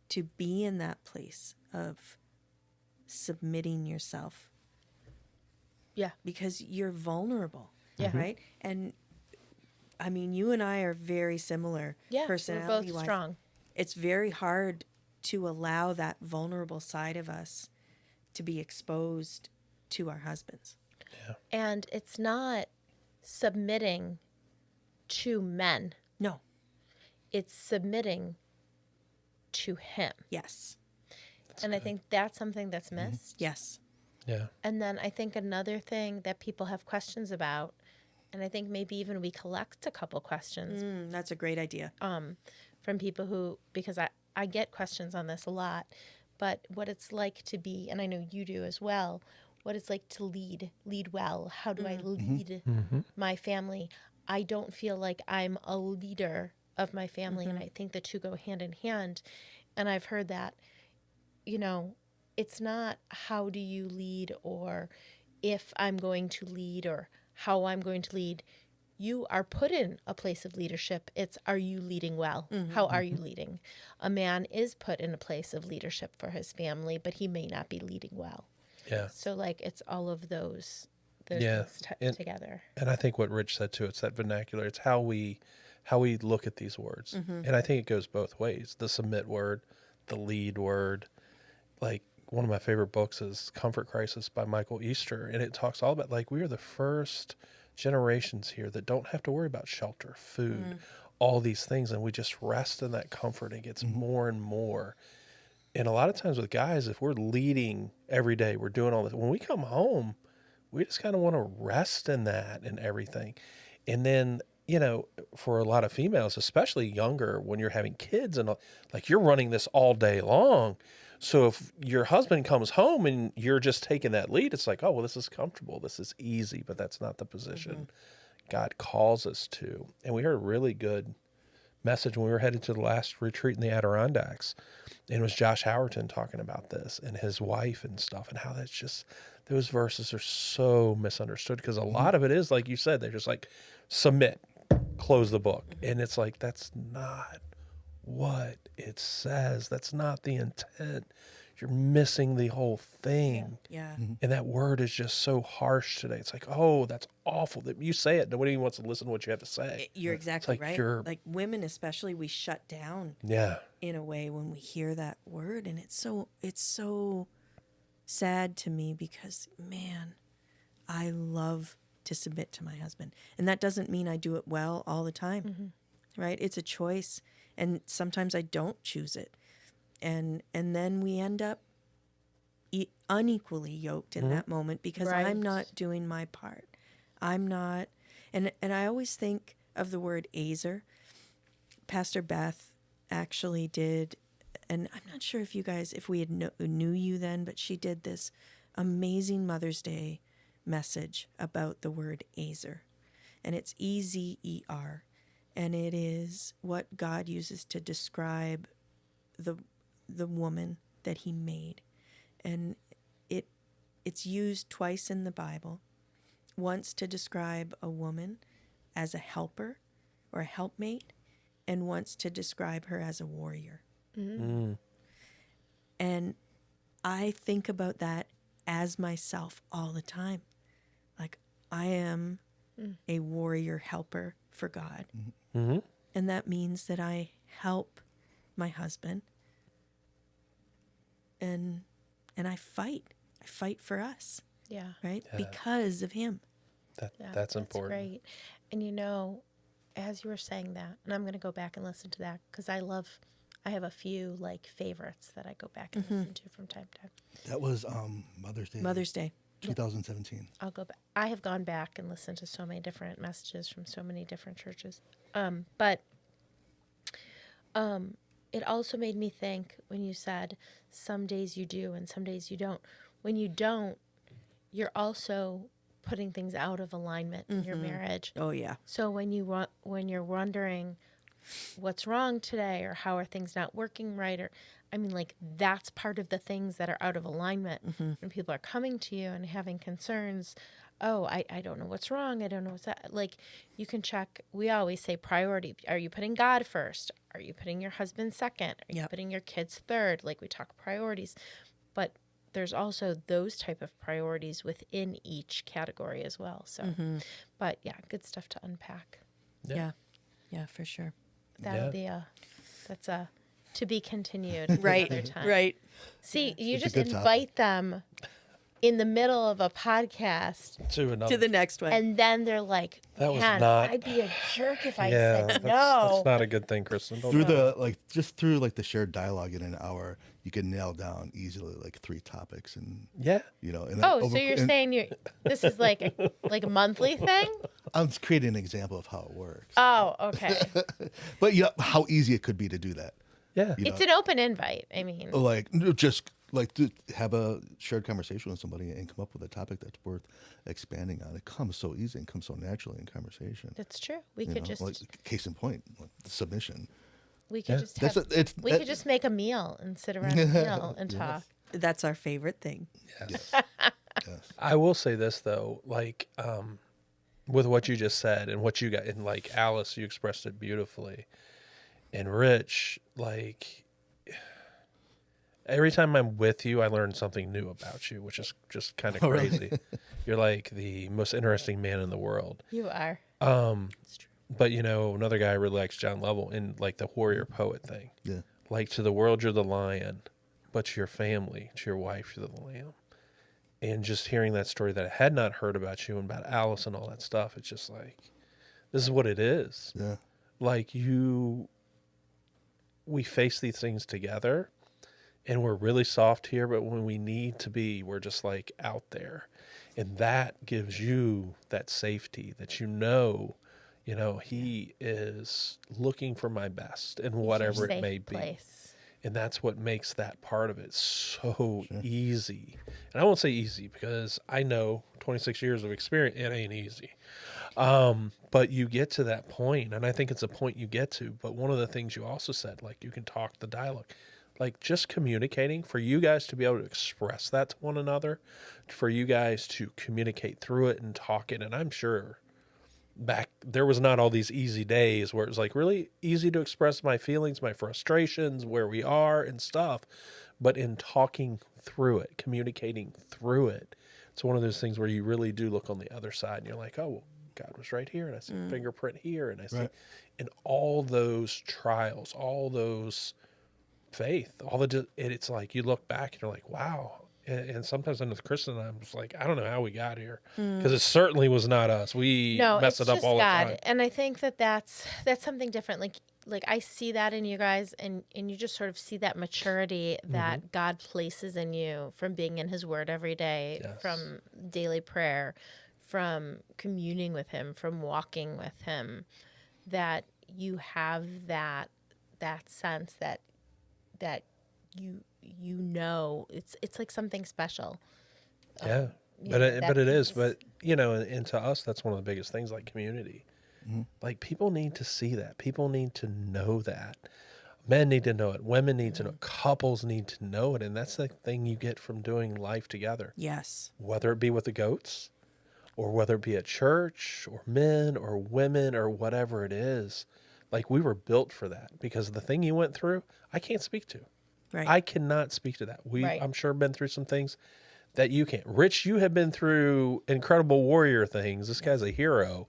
to be in that place of submitting yourself Yeah. because you're vulnerable. Yeah. Right? And I mean, you and I are very similar Yeah. We're personality both strong. It's very hard to allow that vulnerable side of us to be exposed to our husbands. And it's not submitting to men, No. it's submitting to Him. Yes. And I think that's something that's missed. Yes. Yeah. And then I think another thing that people have questions about, and I think maybe even we collect a couple questions That's a great idea. from people who, because I get questions on this a lot, but what it's like to be, and I know you do as well, what it's like to lead well. How do I lead my family? I don't feel like I'm a leader of my family, and I think the two go hand in hand. And I've heard that, you know, it's not how do you lead or if I'm going to lead or how I'm going to lead. You are put in a place of leadership. It's are you leading well? How are you leading? A man is put in a place of leadership for his family, but he may not be leading well. Yeah. So like it's all of those Yeah. things And- together. And I think what Rich said too, it's that vernacular. It's how we look at these words. And I think it goes both ways. The submit word, the lead word. Like one of my favorite books is Comfort Crisis by Michael Easter. And it talks all about like we are the first generations here that don't have to worry about shelter, food, all these things. And we just rest in that comfort and it gets more and more. And a lot of times with guys, if we're leading every day, we're doing all this. When we come home, we just kind of want to rest in that and everything. And then, you know, for a lot of females, especially younger, when you're having kids and like you're running this all day long. So if your husband comes home and you're just taking that lead, it's like, oh, well, this is comfortable. This is easy, but that's not the position God calls us to. And we heard a really good message when we were headed to the last retreat in the Adirondacks. And it was Josh Howerton talking about this and his wife and stuff and how that's just, those verses are so misunderstood because a lot of it is, like you said, they're just like, submit, close the book. And it's like, that's not what it says. That's not the intent. You're missing the whole thing. Yeah. And that word is just so harsh today. It's like, oh, that's awful. That you say it. Nobody even wants to listen to what you have to say. You're exactly like right. you're- Like women especially, we shut down Yeah. in a way when we hear that word, and it's so sad to me because man, I love to submit to my husband. And that doesn't mean I do it well all the time. Right? It's a choice, and sometimes I don't choose it. And then we end up unequally yoked in that moment because Right. I'm not doing my part. I'm not, and I always think of the word azer. Pastor Beth actually did, and I'm not sure if you guys, if we had knew you then, but she did this amazing Mother's Day message about the word azer, and it's EZER, and it is what God uses to describe the woman that He made. and it's used twice in the Bible. Once to describe a woman as a helper or a helpmate, and once to describe her as a warrior. And I think about that as myself all the time. Like, I am a warrior helper for God. Mm-hmm. And that means that I help my husband, and I fight. I fight for us, Yeah. right? Yeah. Because of him. Yeah, That's important. Great. And as you were saying that, and I'm going to go back and listen to that because I have a few like favorites that I go back and listen to from time to time. That was Mother's Day. Mother's Day. 2017. I'll go back. I have gone back and listened to so many different messages from so many different churches. But it also made me think when you said some days you do and some days you don't. When you don't, you're also putting things out of alignment in your marriage. Oh, yeah. So when you're wondering what's wrong today or how are things not working right, or that's part of the things that are out of alignment. When people are coming to you and having concerns, I don't know what's wrong, I don't know what's that, like, you can check. We always say priority. Are you putting God first? Are you putting your husband second? Are you putting your kids third? Like, we talk priorities, but there's also those type of priorities within each category as well. So, but yeah, good stuff to unpack. Yeah. Yeah, for sure. That'll be that's a to be continued Right. another time. Right. See, you It's a just good topic. invite them in the middle of a podcast, To another. To the next one. and then they're like, That was "Man, not- I'd be a jerk if I Yeah, said that's no." not a good thing, Kristen. Don't Through do it. the shared dialogue in an hour, you can nail down easily like 3 topics, and Yeah. and Oh, so you're saying this is like a monthly thing? I'm just creating an example of how it works. Oh, okay. But how easy it could be to do that. Yeah. It's an open invite. I mean, Like just like to have a shared conversation with somebody and come up with a topic that's worth expanding on. It comes so easy and comes so naturally in conversation. that's true. We You could know, just like case in point, like the submission. we could just That's have, we could just make a meal and sit around a meal and talk. That's our favorite thing. Yes. Yes. I will say this though, like with what you just said and what you got, and like Alice, you expressed it beautifully, and Rich, like every time I'm with you, I learn something new about you, which is just kind of really? crazy. You're like the most interesting man in the world. You are. But another guy really likes John Lovell in like the warrior poet thing. Yeah. Like, to the world you're the lion, but to your family, to your wife, you're the lamb. And just hearing that story that I had not heard about you and about Alice and all that stuff, it's just like, this is what it is. Yeah. Like we face these things together, and we're really soft here, but when we need to be, we're just like out there. And that gives you that safety that he is looking for my best and whatever it Safe may be. place. And that's what makes that part of it so easy. And I won't say easy because I know 26 years of experience, it ain't easy. But you get to that point, and I think it's a point you get to. But one of the things you also said, like, you can talk the dialogue, like just communicating, for you guys to be able to express that to one another, for you guys to communicate through it and talk it. And I'm sure back there was not all these easy days where it was like really easy to express my feelings, my frustrations, where we are and stuff. But in talking through it, communicating through it, it's one of those things where you really do look on the other side and you're like, oh, well, God was right here, and I see a fingerprint here, and I see, and all those trials, all those faith, it's like you look back and you're like, wow. And sometimes I'm with Kristen and I'm just like, I don't know how we got here, because it certainly was not us. We mess it up all the time. And I think that's something different. Like I see that in you guys, and you just sort of see that maturity that God places in you from being in His Word every day, from daily prayer, from communing with Him, from walking with Him, that you have that sense that you know it's like something special. Yeah. But it is. But, and to us, that's one of the biggest things, like community. Like, people need to see that. People need to know that. Men need to know it. Women need to know it. Couples need to know it. And that's the thing you get from doing life together. Yes. Whether it be with the goats or whether it be at church or men or women or whatever it is. Like we were built for that because the thing you went through, I can't speak to. Right. I cannot speak to that. Right. I'm sure, been through some things that you can't. Rich, you have been through incredible warrior things. This guy's a hero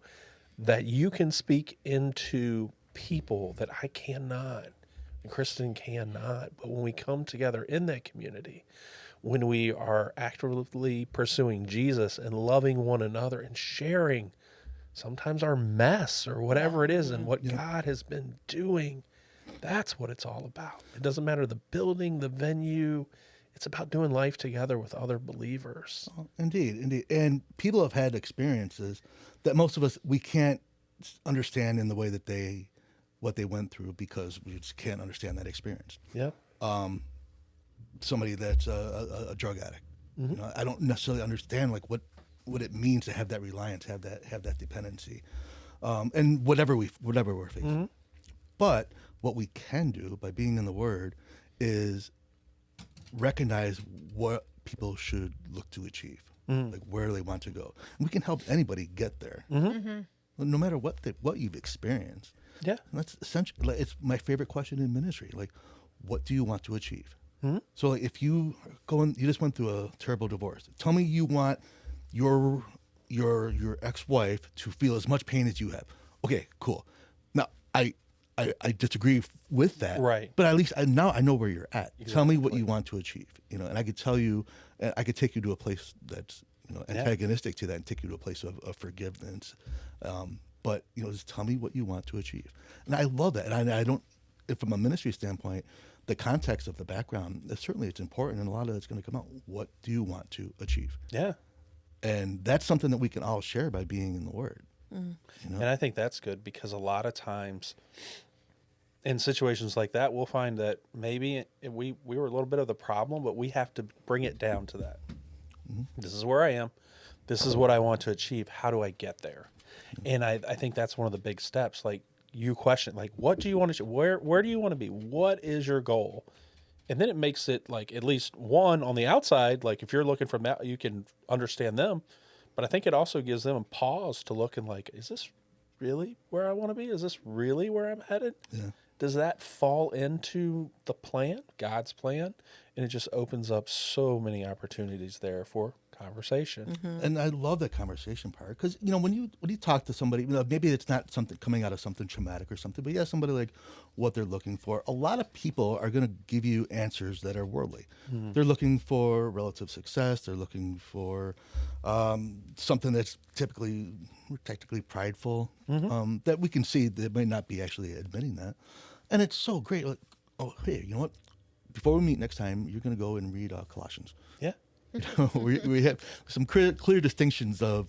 that you can speak into people that I cannot. And Kristen cannot. But when we come together in that community, when we are actively pursuing Jesus and loving one another and sharing sometimes our mess or whatever it is and what God has been doing, that's what it's all about. It doesn't matter the building, the venue. It's about doing life together with other believers. Oh, indeed. And people have had experiences that most of us, we can't understand in the way that what they went through because we just can't understand that experience. Yep. Somebody that's a drug addict. You know, I don't necessarily understand like what it means to have that reliance, have that dependency, and whatever we're facing. But what we can do by being in the Word is recognize what people should look to achieve, like where they want to go. And we can help anybody get there, no matter what you've experienced. Yeah. And that's essentially, like, it's my favorite question in ministry. Like, what do you want to achieve? So, like, if you you just went through a terrible divorce. Tell me you want your ex-wife to feel as much pain as you have. Okay, cool. Now, I disagree with that. Right. But at least now I know where you're at. Tell me what you want to achieve. You know, and I could tell you, I could take you to a place that's, you know, antagonistic to that and take you to a place of forgiveness. But, you know, just tell me what you want to achieve. And I love that. And I don't, from a ministry standpoint, the context of the background, certainly it's important, and a lot of it's going to come out. What do you want to achieve? Yeah. And that's something that we can all share by being in the Word. You know? And I think that's good because a lot of times in situations like that, we'll find that maybe we were a little bit of the problem, but we have to bring it down to that. This is where I am. This is what I want to achieve. How do I get there? And I think that's one of the big steps. Like, you question, like, what do you want to, where do you want to be? What is your goal? And then it makes it like, at least one on the outside, like if you're looking from that, you can understand them. But I think it also gives them a pause to look and like, is this really where I want to be? Is this really where I'm headed? Yeah. Does that fall into the plan, God's plan? And it just opens up so many opportunities there for conversation. And I love that conversation part because, you know, when you talk to somebody, you know, maybe it's not something coming out of something traumatic or something, but somebody like what they're looking for. A lot of people are going to give you answers that are worldly. They're looking for relative success. They're looking for something that's technically prideful, that we can see that may not be actually admitting that. And it's so great. Like, oh, hey, you know what? Before we meet next time, you're going to go and read Colossians. Yeah. You know, we have some clear distinctions of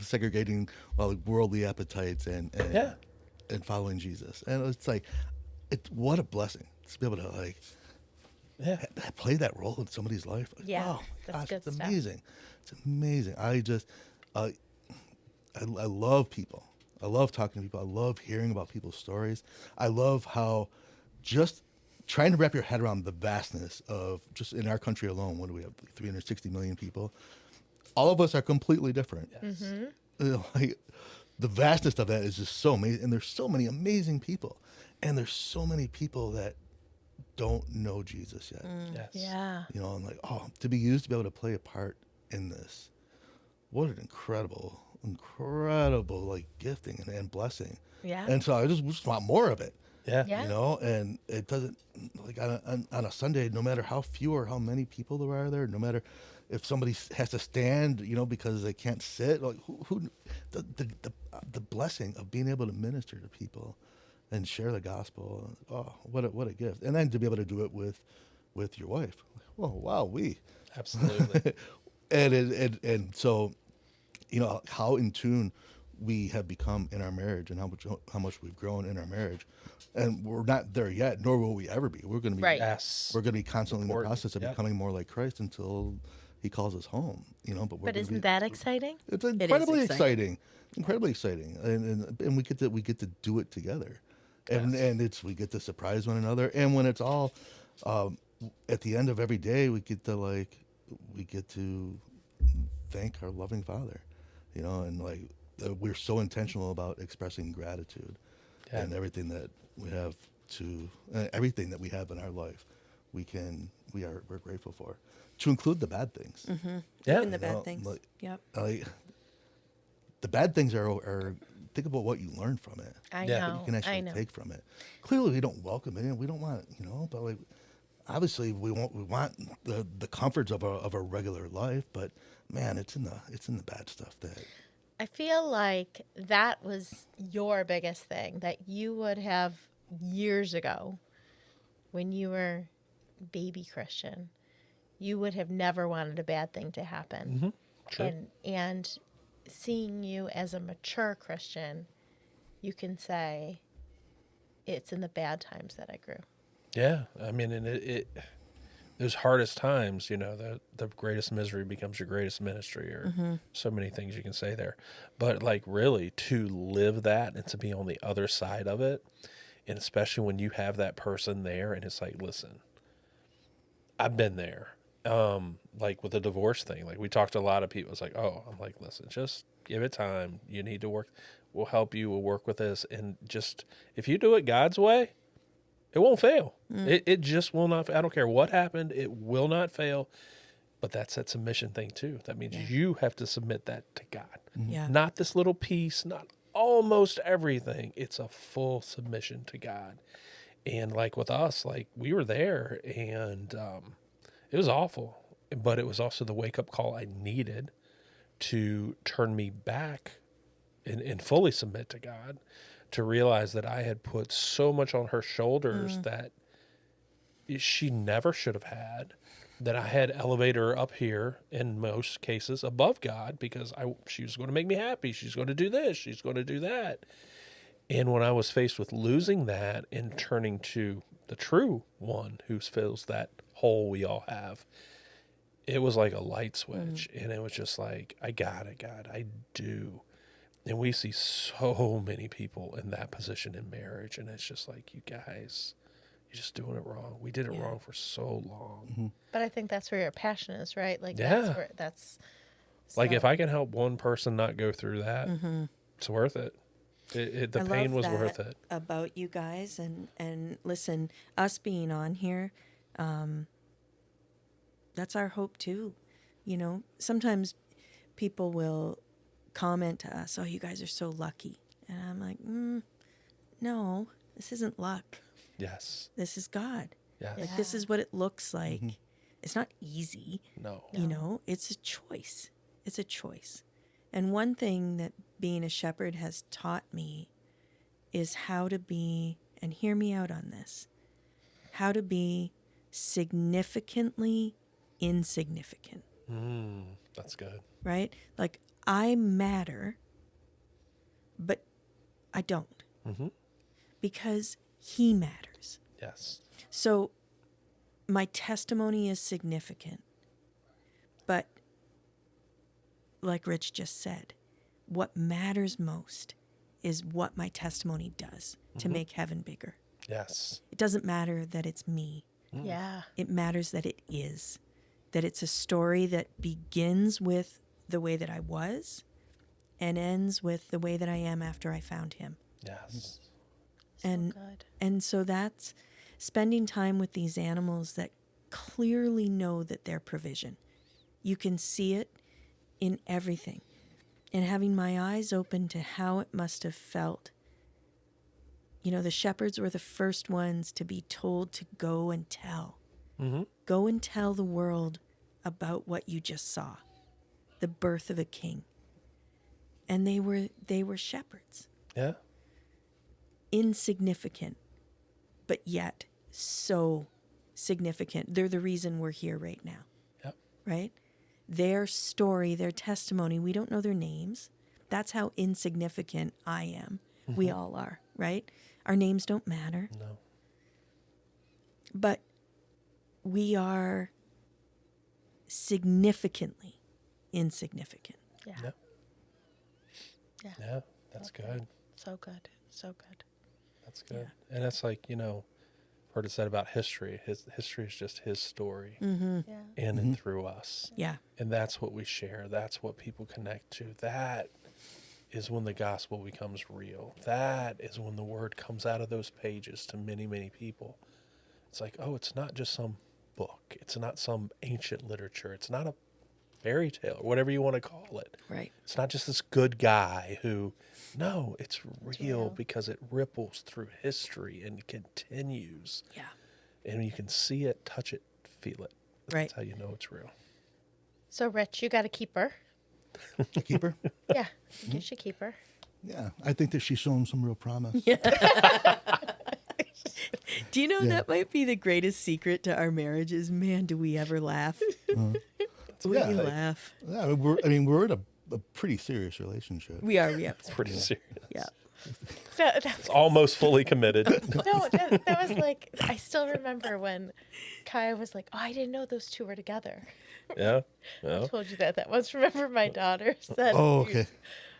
segregating worldly appetites and following Jesus, and it's like, what a blessing to be able to like play that role in somebody's life. Yeah, oh that's gosh, good it's stuff. amazing. It's amazing. I just I love people. I love talking to people. I love hearing about people's stories. I love how just trying to wrap your head around the vastness of just in our country alone, what do we have, like 360 million people? All of us are completely different. Yes. Like, the vastness of that is just so amazing. And there's so many amazing people. And there's so many people that don't know Jesus yet. Yes. Yeah. You know, and like, to be used to be able to play a part in this. What an incredible like gifting and blessing. Yeah. And so I just want more of it. Yeah. Yeah. You know, and it doesn't, like on a Sunday, no matter how few or how many people there are there, no matter if somebody has to stand, you know, because they can't sit, like the blessing of being able to minister to people and share the gospel. Oh, what a gift. And then to be able to do it with your wife. Oh, wow, Absolutely. and so, you know, how in tune we have become in our marriage and how much we've grown in our marriage. And we're not there yet, nor will we ever be. We're going to be Right. Yes. we're going to be constantly in the Important. process of Yep. becoming more like Christ until he calls us home, you know, But isn't that exciting? it's is incredibly exciting. incredibly exciting. And we get to do it together. and Yes. we get to surprise one another, and when it's all at the end of every day, we get to thank our loving Father, and we're so intentional about expressing gratitude Yeah. and everything that we have everything that we have in our life, we're grateful for, to include the bad things. Yeah. Even the bad know, things. like- Yep. Like the bad things are think about what you learn from it, I Yeah. what you know. can I actually know. take from it. Clearly, we don't welcome it, and we don't want but like obviously we want the comforts of a regular life, but man, it's in the bad stuff that I feel like that was your biggest thing that you would have years ago when you were baby Christian. You would have never wanted a bad thing to happen. True. And seeing you as a mature Christian, you can say it's in the bad times that I grew. Yeah. I mean, and it those hardest times, the greatest misery becomes your greatest ministry, or so many things you can say there. But like really to live that and to be on the other side of it, and especially when you have that person there and it's like, listen, I've been there. Like with the divorce thing, like we talked to a lot of people. It's like, oh, I'm like, listen, just give it time. You need to work. We'll help you. We'll work with this. And just, if you do it God's way, it won't fail. It just will not. I don't care what happened. It will not fail. But that's that submission thing too. That means Yeah. you have to submit that to God. Yeah. Not this little piece, not almost everything. It's a full submission to God. And like with us, like we were there and it was awful. But it was also the wake up call I needed to turn me back and fully submit to God, to realize that I had put so much on her shoulders that she never should have had, that I had elevated her up here in most cases above God because she was going to make me happy. She's going to do this. She's going to do that. And when I was faced with losing that and turning to the true one who fills that hole we all have, it was like a light switch. And it was just like, I got it, God, I do. And we see so many people in that position in marriage. And it's just like, you guys, you're just doing it wrong. We did it wrong for so long. But I think that's where your passion is, right? Like Yeah. that's where that's Like if so- I can help one person not go through that, it's worth it. The I pain love was that worth it. about you guys, and listen, us being on here, that's our hope too. Sometimes people will comment to us, "Oh, you guys are so lucky," and I'm like, "No, this isn't luck. Yes. This is God. Yes. Like this is what it looks like. It's not easy. No. It's a choice. It's a choice." And one thing that being a shepherd has taught me is how to be, and hear me out on this, how to be significantly insignificant, That's good. right? Like I matter, but I don't, because he matters. Yes. So my testimony is significant, but like Rich just said, what matters most is what my testimony does to make heaven bigger. Yes. It doesn't matter that it's me. Yeah. It matters that it is. That it's a story that begins with the way that I was and ends with the way that I am after I found him. Yes. And Good. and so that's spending time with these animals that clearly know that they're provision. You can see it in everything. And having my eyes open to how it must have felt. The shepherds were the first ones to be told to go and tell. Go and tell the world about what you just saw, the birth of a king. And they were shepherds, Yeah. insignificant, but yet so significant. They're the reason we're here right now, Yep. right? Their story, their testimony, we don't know their names. That's how insignificant I am. We all are, right? Our names don't matter. No. But we are significantly insignificant. Yeah. Yep. Yeah. Yeah. That's good. So good. So good. That's good. And that's like, heard it said about history. History is just his story Mm-hmm. Yeah. in and through us. Yeah. And that's what we share. That's what people connect to. That is when the gospel becomes real. That is when the word comes out of those pages to many, many people. It's like, oh, it's not just some book. It's not some ancient literature. It's not a fairy tale or whatever you want to call it. Right. It's not just this good guy no, it's real real. because it ripples through history and continues. Yeah. And you can see it, touch it, feel it. That's Right. how you know it's real. So, Rich, you got to keep her. Keep her. Yeah, you should keep her. Yeah, I think that she's shown some real promise. Do you know Yeah. that might be the greatest secret to our marriage is, man, do we ever laugh? We Yeah. laugh. Yeah, we're in a pretty serious relationship. We are. It's pretty serious. Yeah. It's almost fully committed. No, that was like, I still remember when Kaya was like, oh, I didn't know those two were together. Yeah. I Yeah. told you that once. Remember my daughter said, Oh, okay.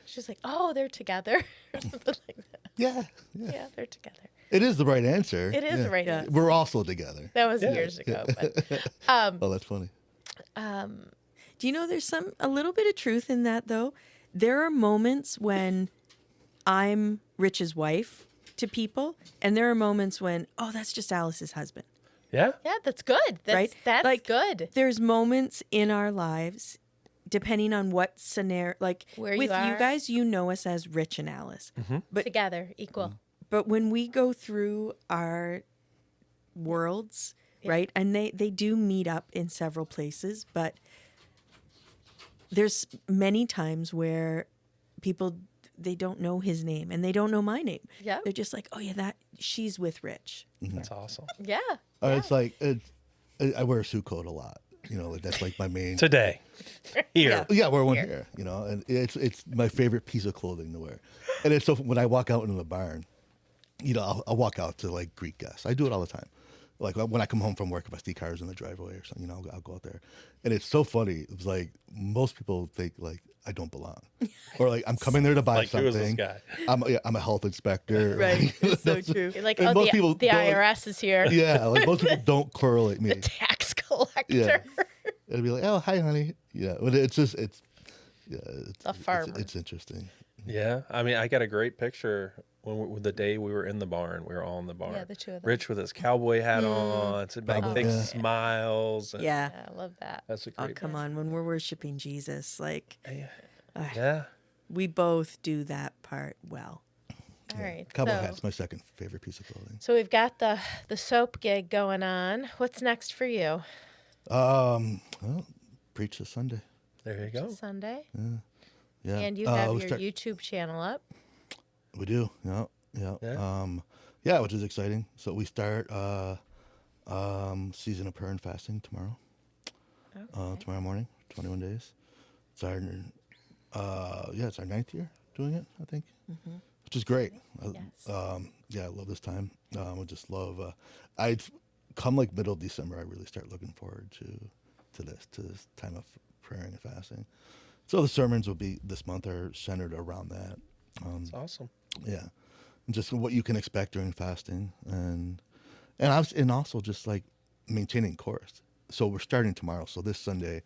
She's like, oh, they're together. Or something like that. Yeah. Yeah, they're together. It is the right answer. It is Yeah. the right Yeah. answer. We're also together. That was years ago. But, Oh, that's funny. Do you know there's a little bit of truth in that though? There are moments when I'm Rich's wife to people, and there are moments when, oh, that's just Alice's husband. Yeah. yeah, that's good. That's, Right? That's Like, good. There's moments in our lives, depending on what scenario, like Where with you are. guys, you know us as Rich and Alice. But Together, equal. But when we go through our worlds, right, and they do meet up in several places, but there's many times where people, they don't know his name and they don't know my name. Yeah. They're just like, oh yeah, she's with Rich. That's awesome. Yeah. It's like I wear a suit coat a lot. Like that's like my main. Today. Here. Yeah, wear one here. And it's my favorite piece of clothing to wear. And it's so when I walk out into the barn, I'll walk out to like greet guests. I do it all the time. Like when I come home from work, if I see cars in the driveway or something, I'll go out there. And it's so funny. It's like most people think like I don't belong, or like I'm coming there to buy Like, who is this something. guy? I'm a health inspector. Right. It's so true. You're like, And oh, most people the don't- IRS is here. Yeah, like most people don't correlate me. The tax collector. Yeah. It'd be like, oh, hi, honey. Yeah, but it's A farmer. It's interesting. Yeah. I mean, I got a great picture when the day we were in the barn. We were all in the barn. Yeah, the two of them. Rich with his cowboy hat on, some big, Oh, big yeah. smiles. And Yeah. Yeah, I love that. That's a Oh, great come on. When we're worshiping Jesus, like Yeah. we both do that part well. All right. Cowboy so, hat's my second favorite piece of clothing. so we've got the soap gig going on. What's next for you? Well, preach this Sunday. There you go. Sunday. Yeah, And you have we your start- YouTube channel up. We do. Yeah. Yeah. Yeah, which is exciting. So we start season of prayer and fasting tomorrow. Okay. Tomorrow morning, 21 days. It's our it's our 9th year doing it, I think, which is great. Yes. Yeah, I love this time. I just love. I'd come like middle of December. I really start looking forward to this time of prayer and fasting. So the sermons will be this month are centered around that. That's awesome. Yeah, and just what you can expect during fasting, and also just like maintaining course. So we're starting tomorrow. So this Sunday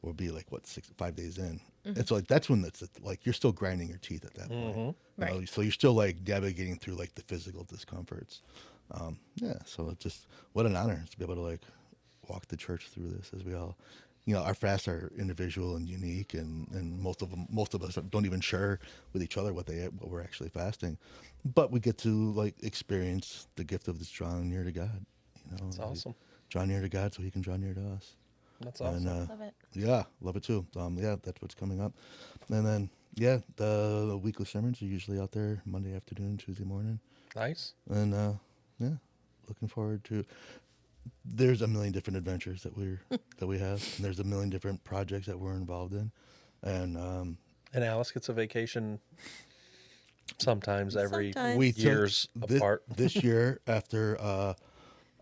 will be like 5 days in, and so like that's when it's like you're still grinding your teeth at that point. You know? Right. So you're still like navigating through like the physical discomforts. Yeah. So it's just what an honor to be able to like walk the church through this as we all. Our fasts are individual and unique, and most of us don't even share with each other what we're actually fasting, but we get to like experience the gift of this drawing near to God. That's awesome. Draw near to God so He can draw near to us. That's awesome. And Love it. yeah, love it too. Yeah, that's what's coming up, and then the weekly sermons are usually out there Monday afternoon, Tuesday morning, Nice. and yeah, looking forward to. There's a million different adventures that we have. And there's a million different projects that we're involved in, and And Alice gets a vacation sometimes every Sometimes. we took years apart. this year after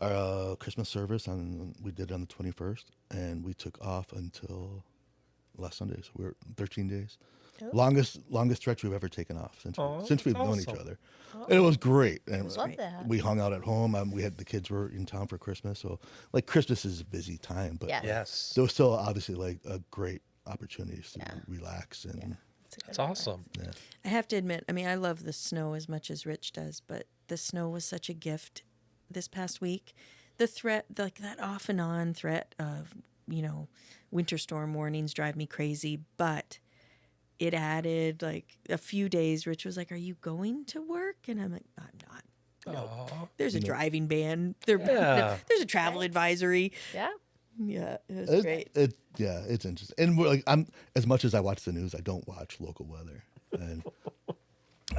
our Christmas service we did it on the 21st, and we took off until last Sunday. So we're 13 days. Longest stretch we've ever taken off since Aw, since we've that's known each awesome. other. And it was great. And Love that. we hung out at home. The kids were in town for Christmas, so like Christmas is a busy time, but Yes. Yes. there was still obviously like a great opportunity to Yeah. relax and It's a good That's one. awesome. yeah. I have to admit, I mean, I love the snow as much as Rich does, but the snow was such a gift this past week. The threat, like that off and on threat of, winter storm warnings drive me crazy, but it added like a few days. Rich was like, "Are you going to work?" And I'm like, "I'm not. Aw. There's a driving ban. Yeah. There's a travel advisory." Yeah. Yeah, it was great. It's interesting. And we're like, I'm as much as I watch the news, I don't watch local weather. And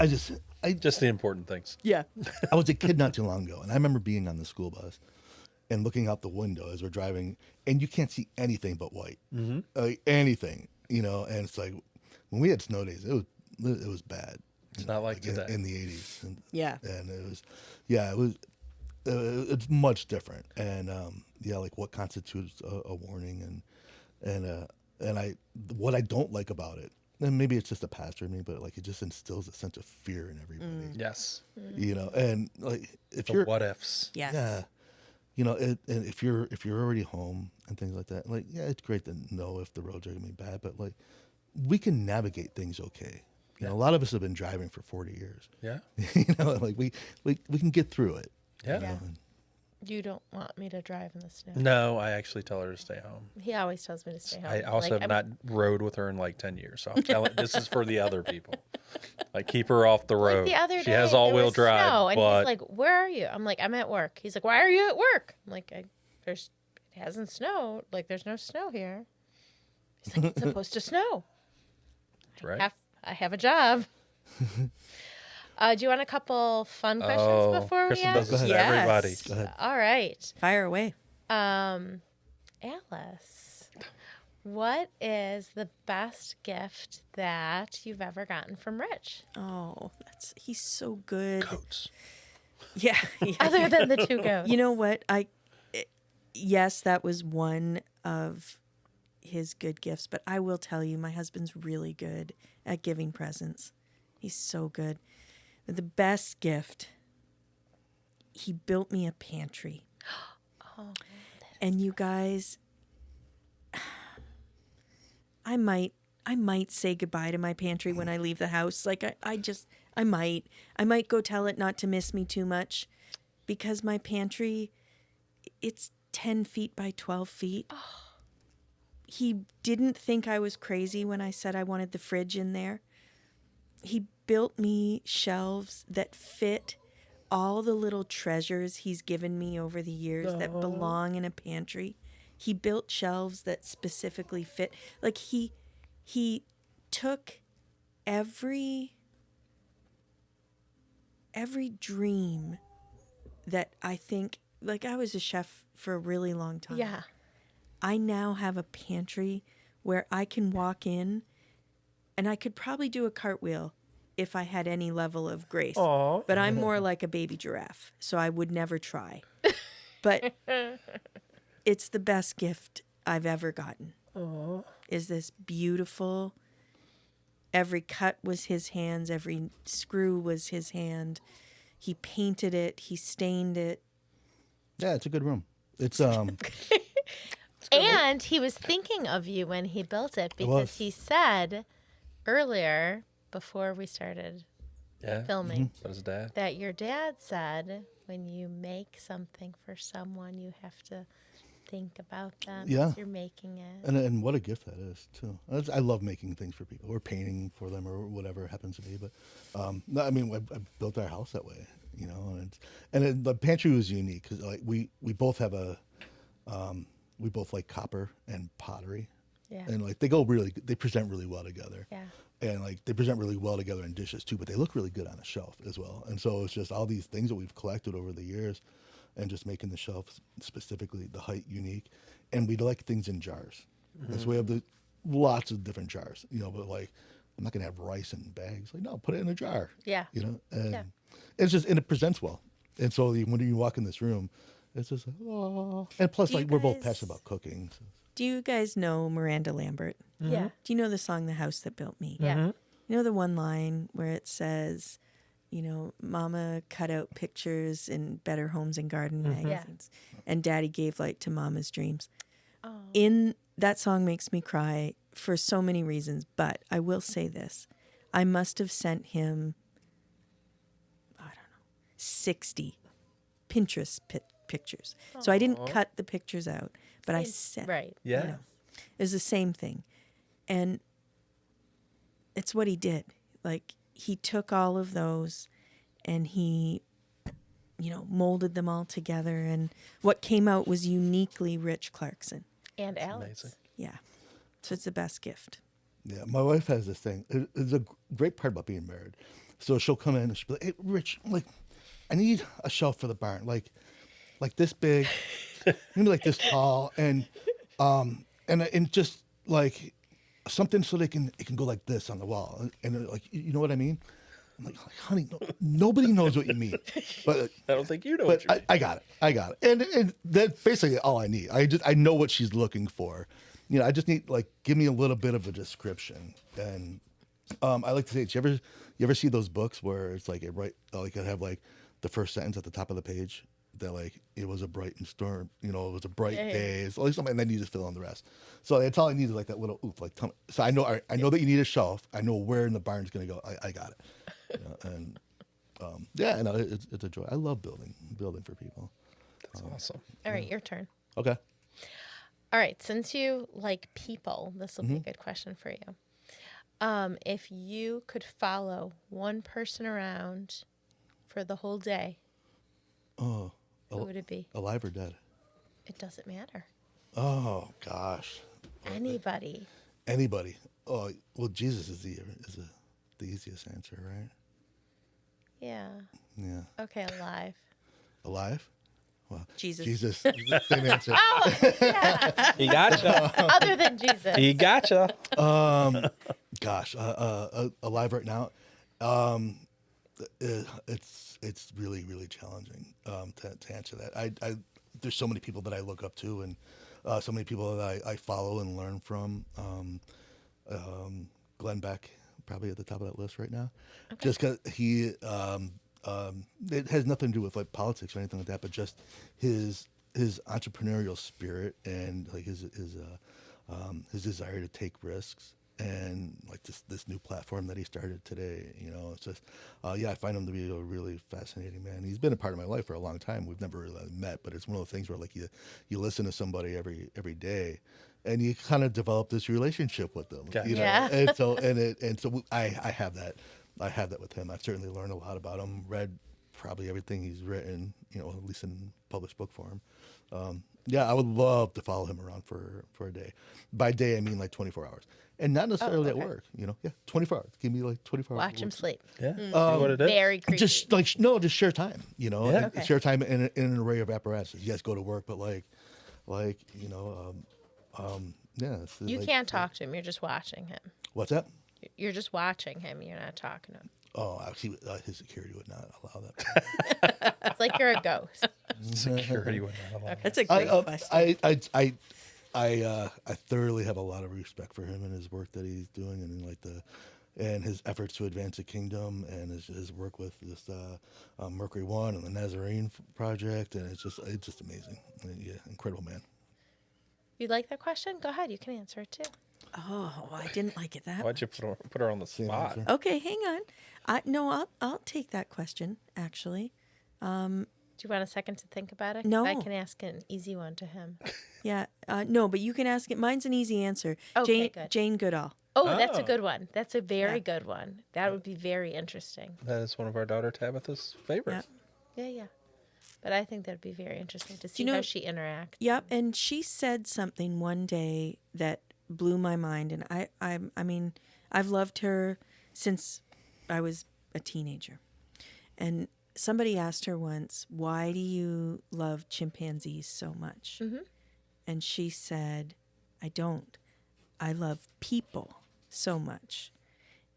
Just the important things. Yeah. I was a kid not too long ago, and I remember being on the school bus and looking out the window as we're driving, and you can't see anything but white, anything, And it's like when we had snow days, it was bad. It's not like in, today. in the 80s. Yeah. And it's much different. And like what constitutes a warning, and what I don't like about it, and maybe it's just a pastor in me, but like it just instills a sense of fear in everybody, Yes. and like if The you're what ifs. Yes. yeah, and if you're already home and things like that, like it's great to know if the roads are gonna be bad, but like we can navigate things okay. A lot of us have been driving for 40 years. Yeah. Like we can get through it. Yeah. Yeah. You don't want me to drive in the snow. No, I actually tell her to stay home. He always tells me to stay home. I also Like, have not rode with her in like 10 years. So I'm telling this is for the other people. Like keep her off the road. Like the other she day, has there all-wheel was drive, snow, and but he's like, "Where are you?" I'm like, "I'm at work." He's like, "Why are you at work?" I'm like, "It hasn't snowed. Like, there's no snow here." He's like, "It's supposed to snow." right. I have a job. Do you want a couple fun questions before we Kristen does end? this to Yes. everybody. Go ahead. All right. Fire away. Alice, what is the best gift that you've ever gotten from Rich? Oh, he's so good. Coats. Yeah. Other than the two goats. You know what? Yes, that was one of his good gifts, but I will tell you, my husband's really good at giving presents. He's so good. The best gift, he built me a pantry. And you guys, I might say goodbye to my pantry when I leave the house. Like I might go tell it not to miss me too much, because my pantry, it's 10 feet by 12 feet. He didn't think I was crazy when I said I wanted the fridge in there. He built me shelves that fit all the little treasures he's given me over the years that belong in a pantry. He built shelves that specifically fit. Like he took every dream that I think, like I was a chef for a really long time. Yeah. I now have a pantry where I can walk in and I could probably do a cartwheel if I had any level of grace. Aw. But I'm more like a baby giraffe, so I would never try. But it's the best gift I've ever gotten. Is this beautiful, every cut was his hands, every screw was his hand. He painted it, he stained it. Yeah, it's a good room. It's And he was thinking of you when he built it, because was. he said earlier, before we started Yeah. filming, So does dad. that your dad said when you make something for someone, you have to think about them Yeah. as you're making it. and what a gift that is too. I love making things for people, or painting for them, or whatever it happens to be. But no, I mean, I built our house that way, and the pantry was unique because like we both have we both like copper and pottery, Yeah. and like they present really well together. Yeah. And like they present really well together in dishes too, but they look really good on a shelf as well. And so it's just all these things that we've collected over the years, and just making the shelves specifically the height unique. And we like things in jars, and so we have lots of different jars. But like I'm not gonna have rice in bags. Like no, put it in a jar. Yeah. And Yeah. it's just, and it presents well. And so when you walk in this room, it's just like, oh. And plus, Do you like we're both guys- passionate about cooking. So. Do you guys know Miranda Lambert? Yeah. Do you know the song "The House That Built Me"? Yeah. You know the one line where it says, you know, Mama cut out pictures in Better Homes and Garden magazines, and Daddy gave light to Mama's dreams. Oh. In that song makes me cry for so many reasons, but I will say this. I must have sent him, I don't know, 60 Pinterest pictures. So I didn't cut the pictures out, but I sent. Right. Yeah. You know, it was the same thing. And it's what he did. Like, he took all of those and he, you know, molded them all together. And what came out was uniquely Rich Clarkson. And Alice. Amazing. Yeah. So it's the best gift. Yeah, my wife has this thing. It's a great part about being married. So she'll come in and she'll be like, "Hey, Rich, like, I need a shelf for the barn, like this big, maybe like this tall, and just like something so it can go like this on the wall, and like, you know what I mean?" I'm like, "Honey, no, nobody knows what you mean, but I don't think you know but what you mean. I got it, and that's basically all I need. I know what she's looking for. You know, I just need, like, give me a little bit of a description. And I like to say, you ever see those books where it's like it have like the first sentence at the top of the page that, like, it was a bright and storm, you know, it was a bright day, it's always something, and then you just fill in the rest. So that's all I need is like that little oof, like, tell me. So I know that you need a shelf. I know where in the barn's gonna go. I got it. You know, and yeah, no, it's a joy. I love building for people. That's awesome. All right, your turn. Okay. All right, since you like people, this will be a good question for you. If you could follow one person around for the whole day, Oh, who would it be? alive or dead? It doesn't matter. Oh gosh, Anybody. anybody. Oh well, Jesus is the easiest answer, right? Yeah. Yeah, Okay, alive. alive. Well, Jesus. Same answer. He gotcha. Other than Jesus. He gotcha. Gosh, alive right now. It's really challenging to answer that. I there's so many people that I look up to, and so many people that I follow and learn from. Glenn Beck, probably at the top of that list right now, just because he. It has nothing to do with like politics or anything like that, but just his entrepreneurial spirit and like his desire to take risks, and like this new platform that he started today. You know, it's just I find him to be a really fascinating man. He's been a part of my life for a long time. We've never really met, but it's one of the things where like you listen to somebody every day, and you kind of develop this relationship with them. Gotcha. You know? Yeah. And so I have that. I have that with him. I've certainly learned a lot about him. Read probably everything he's written, you know, at least in published book form. I would love to follow him around for a day. By day, I mean like 24 hours, and not necessarily okay. at work. You know, 24 hours. Give me like 24 hours. Watch him sleep. Yeah. See what it is. Very creepy. Just like just share time. You know, Yeah. Okay. share time in an array of apparatuses. You guys go to work, but like you know, it's You like- can't talk to him. You're just watching him. What's that? You're just watching him. You're not talking to him. Oh, actually, his security would not allow that. It's like you're a ghost. Security would not allow. That's a great question. I thoroughly have a lot of respect for him and his work that he's doing, and his efforts to advance the kingdom, and his work with this Mercury One and the Nazarene Project, and it's just amazing. And, yeah, incredible man. You like that question? Go ahead. You can answer it too. Oh, I didn't like it that Why'd you put her on the Same spot? answer. Okay, hang on. I'll take that question, actually. Do you want a second to think about it? No. I can ask an easy one to him. Yeah. No, but you can ask it. Mine's an easy answer. Okay, good. Jane Goodall. Oh, that's a Oh. good one. That's a very Yeah. good one. That would be very interesting. That is one of our daughter Tabitha's favorites. Yeah. But I think that'd be very interesting to see you know- how she interacts. Yep, and she said something one day that blew my mind, and I mean, I've loved her since I was a teenager. And somebody asked her once, "Why do you love chimpanzees so much?" Mhm. And she said, "I don't. I love people so much.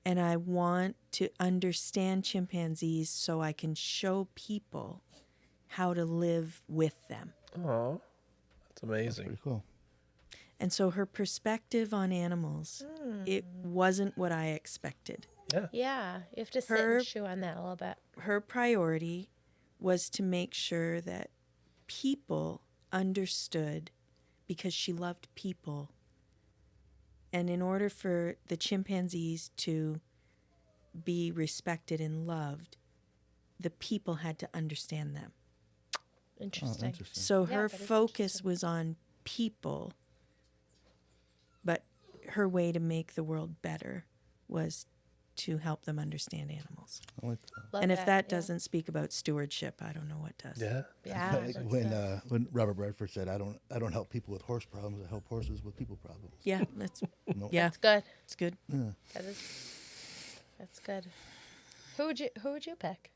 And I want to understand chimpanzees so I can show people how to live with them." Oh, that's amazing. Pretty cool. And so her perspective on animals, it wasn't what I expected. Yeah. Yeah, you have to sit Her- and chew on that a little bit. Her priority was to make sure that people understood, because she loved people. And in order for the chimpanzees to be respected and loved, the people had to understand them. Interesting. Interesting. So Yeah, her that is focus interesting. was on people, but her way to make the world better was to help them understand animals. I like that. Love And if that yeah. doesn't speak about stewardship, I don't know what does. Yeah. Yeah, Like that's when good. when Robert Redford said, "I don't help people with horse problems. I help horses with people problems." Yeah, that's No. yeah, That's good. it's good. That's good. Who would you pick?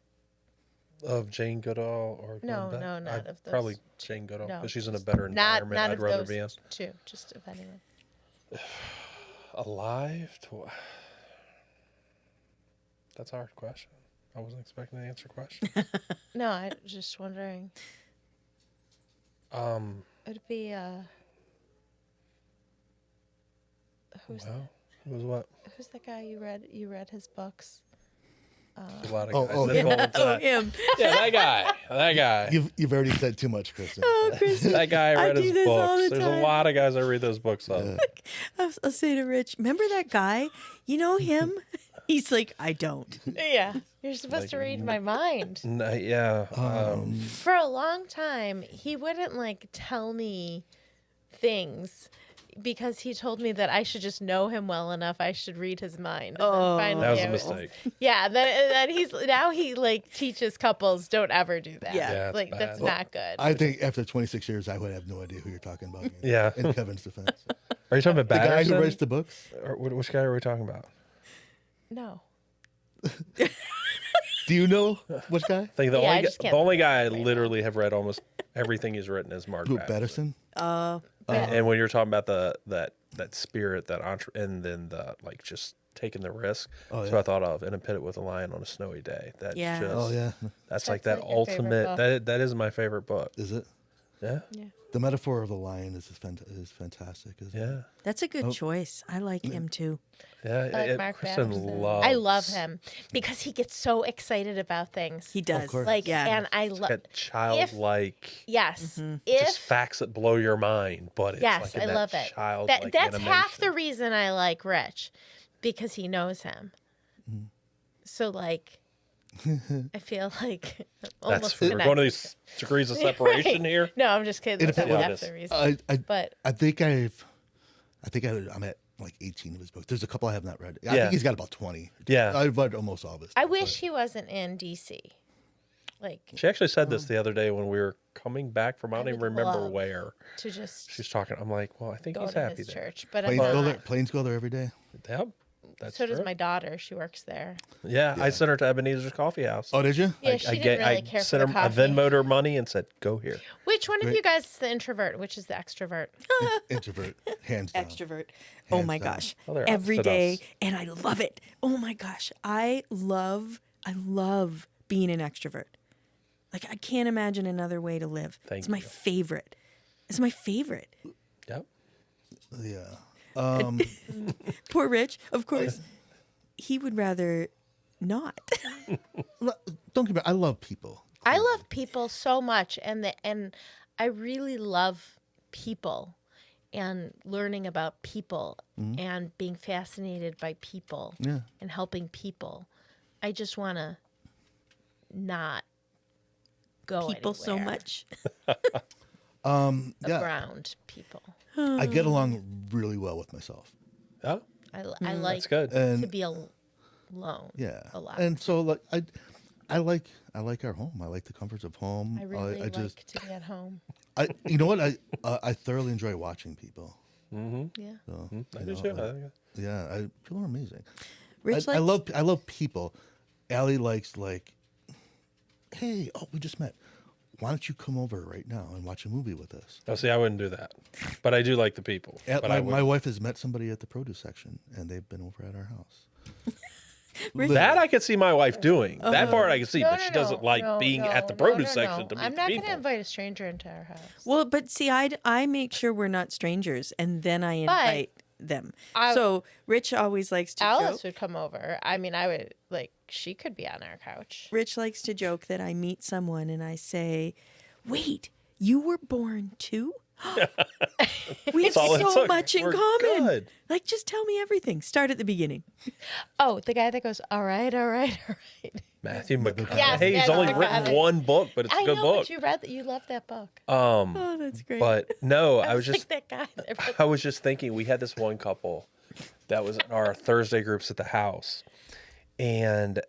Of Jane Goodall or No, Glenn Beck? no, not I'd of those. probably Jane Goodall No, because she's in a just better Not environment. not I'd of rather those be in. two. Just of anyone. Alive? That's a hard question. I wasn't expecting to answer questions. No, I was just wondering. It'd be who's Well, who's what? who's the guy you read? You read his books. A lot of Oh, guys. oh, That's yeah. all I'm Oh, saying. him. Yeah, that guy. That guy. You've already said too much, Kristen. Oh, Kristen. That guy I read do his this all books. the There's a time. lot of guys I read those books of. I'll say to Rich, remember that guy? You know him? He's like, I don't. Yeah, you're supposed to read my mind. Yeah. For a long time, he wouldn't like tell me things because he told me that I should just know him well enough. I should read his mind. And then Oh. finally That was I a mistake. Yeah, then he like teaches couples don't ever do that. Yeah. Yeah, it's like bad. that's not good. I think after 26 years, I would have no idea who you're talking about. Yeah. In Kevin's defense, Are you talking about the guy who Batterson? writes the books. Or which guy are we talking about? No. Do you know which guy? I think Yeah, I just can't the only guy I think of it right literally have read almost everything he's written is Mark Who, Batterson. Batterson? And when you're talking about that spirit, and then the like just taking the risk, Oh, that's yeah. what I thought of. In a Pit with a Lion on a Snowy Day. That's Yeah. just, Oh yeah, that's like That's that like your favorite ultimate. book. That is my favorite book. is it? Yeah. The metaphor of the lion is fantastic. Isn't it? Yeah. That's a good choice. I like him too. Yeah. I like Mark Kristen Batterson. loves. I love him because he gets so excited about things. He does. course. Like, yeah. and I love. That childlike. Yes. Mm-hmm. Just If facts that blow your mind, but it's yes, like in I that love it. childlike That's half the animation. reason I like Rich, because he knows him. So like, I feel like I'm almost We're connect- going to these degrees of separation Right. here. No, I'm just kidding. It That's depends. half the reason. But I think I'm at like 18 of his books. There's a couple I have not read. I Yeah. think he's got about 20. Yeah. I've read almost all of his. I stuff, wish he wasn't in DC. Like She actually said this the other day when we were coming back from, I don't even would remember love where. to just She's talking. I'm like, well, I think go he's to happy his there. church, but but I'm planes go there. not. Planes go there every day. Yep. That's So does true. my daughter. She works there. Yeah, I sent her to Ebenezer's Coffee House. Oh, did you? Yeah, she didn't really care for sent the her, coffee. I Venmoed her money and said, go here. Which one of Great. you guys is the introvert? Which is the extrovert? Introvert, hands down. Extrovert. Oh my down. gosh. Well, they're Every opposite day. us. And I love it. Oh my gosh. I love being an extrovert. Like I can't imagine another way to live. Thank it's my you. favorite. It's my favorite. Yep. Yeah. Poor Rich, of course. He would rather not. Don't get me wrong. I love people. I love people so much, and I really love people, and learning about people, and being fascinated by people, Yeah. and helping people. I just want to not go People so anywhere much. Yeah. around people. I get along really well with myself. Yeah. I like That's good. And to be alone. yeah. a lot. And so like I like our home. I like the comforts of home. I really like just to be at home. you know what? I thoroughly enjoy watching people. Yeah. So, I you do know, too. like, I think- yeah, people are amazing. Rich I likes- love people. Allie likes like, hey, we just met. Why don't you come over right now and watch a movie with us? Oh, see, I wouldn't do that, but I do like the people. But I My would. wife has met somebody at the produce section, and they've been over at our house. That I could see my wife doing. That part I can see, but she doesn't like no, being no, at the no, produce no, section no. to meet I'm the not people. going to invite a stranger into our house. Well, but see, I make sure we're not strangers, and then I invite them. So Rich always likes to Alice joke. would come over. I mean, I would, like, she could be on our couch. Rich likes to joke that I meet someone and I say, "Wait, you were born too?" We have all it so took. much in We're common. good. Like, just tell me everything. Start at the beginning. Oh, the guy that goes, all right, all right, all right. Matthew McConaughey. Yes, He's yes, only McConaughey. written one book, but it's a I good know, book. but you read that. You loved that book. Oh, that's great. But no, I was just like that guy. I was just thinking we had this one couple that was in our Thursday groups at the house, and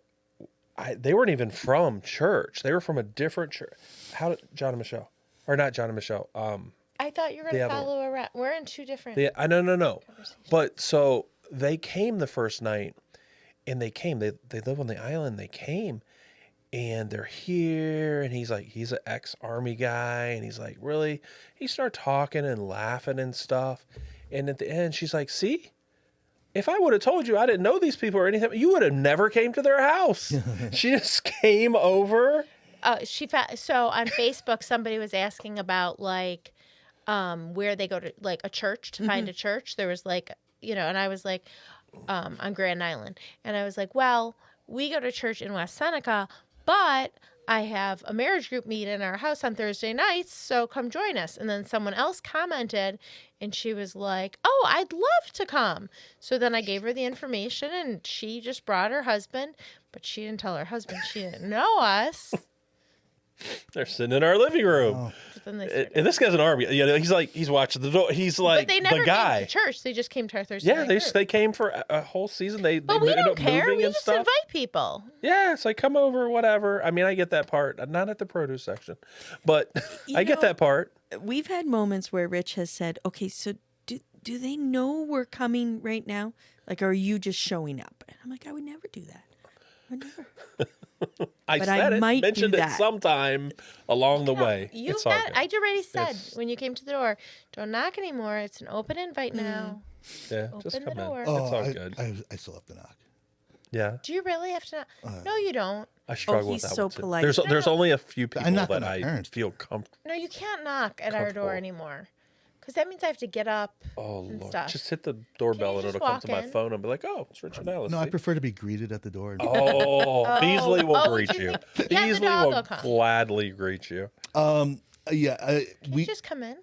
they weren't even from church. They were from a different church. How did John and Michelle, or not John and Michelle? I thought you were The going to other follow around. We're in two different. I no. But so they came the first night, and they came. They live on the island. They came, and they're here. And he's an ex-army guy, and he's like, really? He started talking and laughing and stuff. And at the end, she's like, see, if I would have told you I didn't know these people or anything, you would have never came to their house. She just came over. So on Facebook, somebody was asking about like where they go to, like a church to find a church. There was like, and I was like, on Grand Island, and I was like, well, we go to church in West Seneca, but I have a marriage group meet in our house on Thursday nights, so come join us. And then someone else commented, and she was like, oh, I'd love to come. So then I gave her the information, and she just brought her husband, but she didn't tell her husband she didn't know us. They're sitting in our living room. Oh. But then they started- And this guy's an army. He's watching the door. He's like but they never the guy. came to church. They just came to our Thursday Yeah, night they group. they came for a whole season. They But we ended don't up care. moving We and just stuff. invite people. Yeah, it's like come over, whatever. I mean, I get that part. Not at the produce section, but I get that part. We've had moments where Rich has said, "Okay, so do they know we're coming right now? Like, are you just showing up?" And I'm like, I would never do that. I would never. I But said I it, might do mentioned it that. someone along the way. You It's all got. good. I already said It's- when you came to the door, don't knock anymore. It's an open invite now. Yeah, just Open the come in. door. It's Oh, all good. I still have to knock. Yeah, Do you really have to? No, you don't. I struggle he's with that so one too. polite. There's only a few people knocked on that my I parents' feel comfortable. No, you can't knock at our door Comfortable. anymore, because that means I have to get up. Oh and Lord, stuff. just hit the doorbell and just it'll come walk to my in? phone and be like, "Oh, it's Richard Ellis." No, I see? prefer to be greeted at the door. Oh, Beasley will Oh, greet do you you. think- yeah, the Beasley dog will will come. gladly greet you. Yeah, Can we you just come in?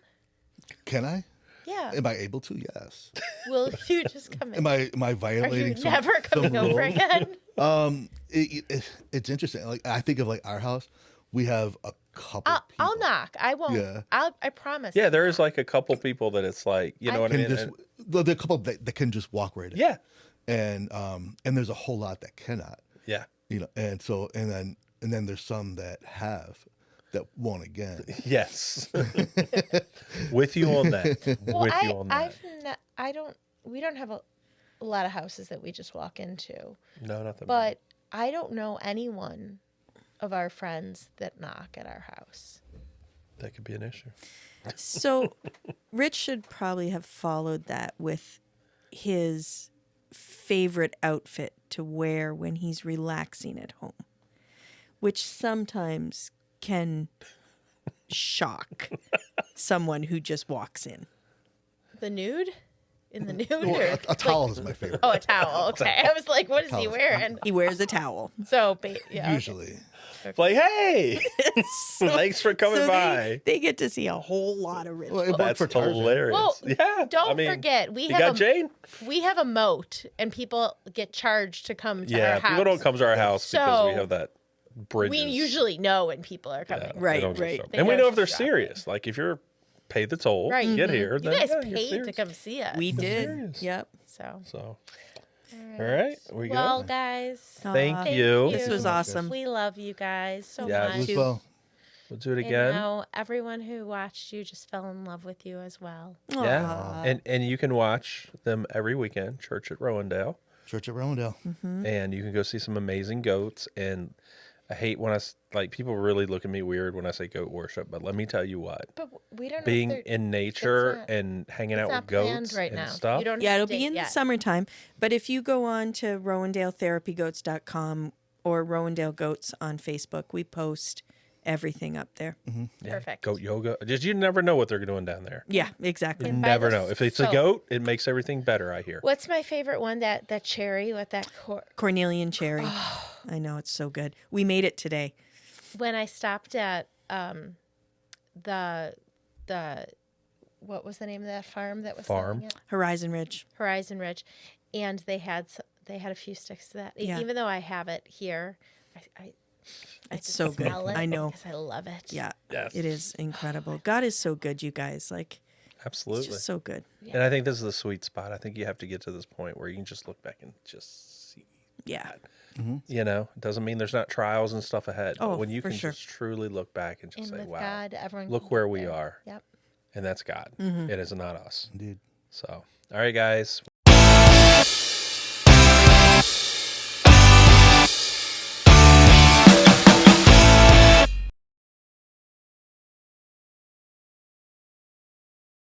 can I? Yeah. Am I able to? Yes. Will you just come in? Am I Are violating? you some- never coming some over rules? again? It's interesting. Like I think of like our house, we have a couple. I'll people knock. I won't. Yeah. I promise. Yeah, there is like a couple people that it's like, you know what I Can mean? just And- there are a couple that can just walk right in. yeah, And there's a whole lot that cannot. yeah, And so and then there's some that won't again. yes. With you on that. Well, With you on that. We don't have a lot of houses that we just walk into, No, nothing. but I don't know anyone of our friends that knock at our house. That could be an issue. So, Rich should probably have followed that with his favorite outfit to wear when he's relaxing at home, which sometimes can shock someone who just walks in. The nude? In the nude? Well, or a towel is my favorite. Oh, a towel. Okay. I was like, what is he Towels. wearing? He wears a towel. So, yeah. Usually. Like, hey, So- thanks for coming so by. They get to see a whole lot of Rich. Well, it worked That's for Tarzan. hilarious. Well, yeah. Don't I mean, forget, we you got have Jane? we have a moat, and people get charged to come to Yeah, our house. people don't come to our house because we So, have that bridge. We usually know when people are coming. Right, They don't just right. show up. They And we know know if they're shop. serious. Like if you're paid the toll, Right. get here. You then, guys yeah, you're paid to serious. come see us. We did. serious. Yep. So, So, all right, we well, good. guys, Thank Aw, you. This was awesome. we love you guys so Yeah, much. it was As well. We'll do it And again. now everyone who watched you just fell in love with you as well. Yeah, Aw. and you can watch them every weekend. Church at Rowendale, Church at Rowendale. and you can go see some amazing goats. And I hate when like people really look at me weird when I say goat worship, but let me tell you what. But we don't know Being if in nature not- and hanging out not with planned goats right and now. stuff. You don't Yeah, have it'll a date be in the yet. summertime. But if you go on to RowandaleTherapyGoats.com or Rowandale Goats on Facebook, we post everything up there. Yeah, Perfect. goat yoga. Just you never know what they're doing down there. Yeah, exactly. And buy Never the know. If it's a soap. goat, it makes everything better, I hear. What's my favorite one? That cherry with that Cornelian cherry. I know, it's so good. We made it today. when I stopped at the what was the name of that farm that was Farm? selling it? Horizon Ridge. Horizon Ridge, and they had a few sticks of that. Yeah. Even though I have it here, I It's just so good. smell it I know. because I love it. Yeah. Yes. It is incredible. God is so good, you guys. Like, it's Absolutely. just so good. And I think this is the sweet spot. I think you have to get to this point where you can just look back and just see. Yeah. You know, it doesn't mean there's not trials and stuff ahead. Oh, but when you for can sure. just truly look back and just And say, with wow, God, everyone look can where get we there. are. Yep. And that's God. It is not us. Indeed. So, all right, guys.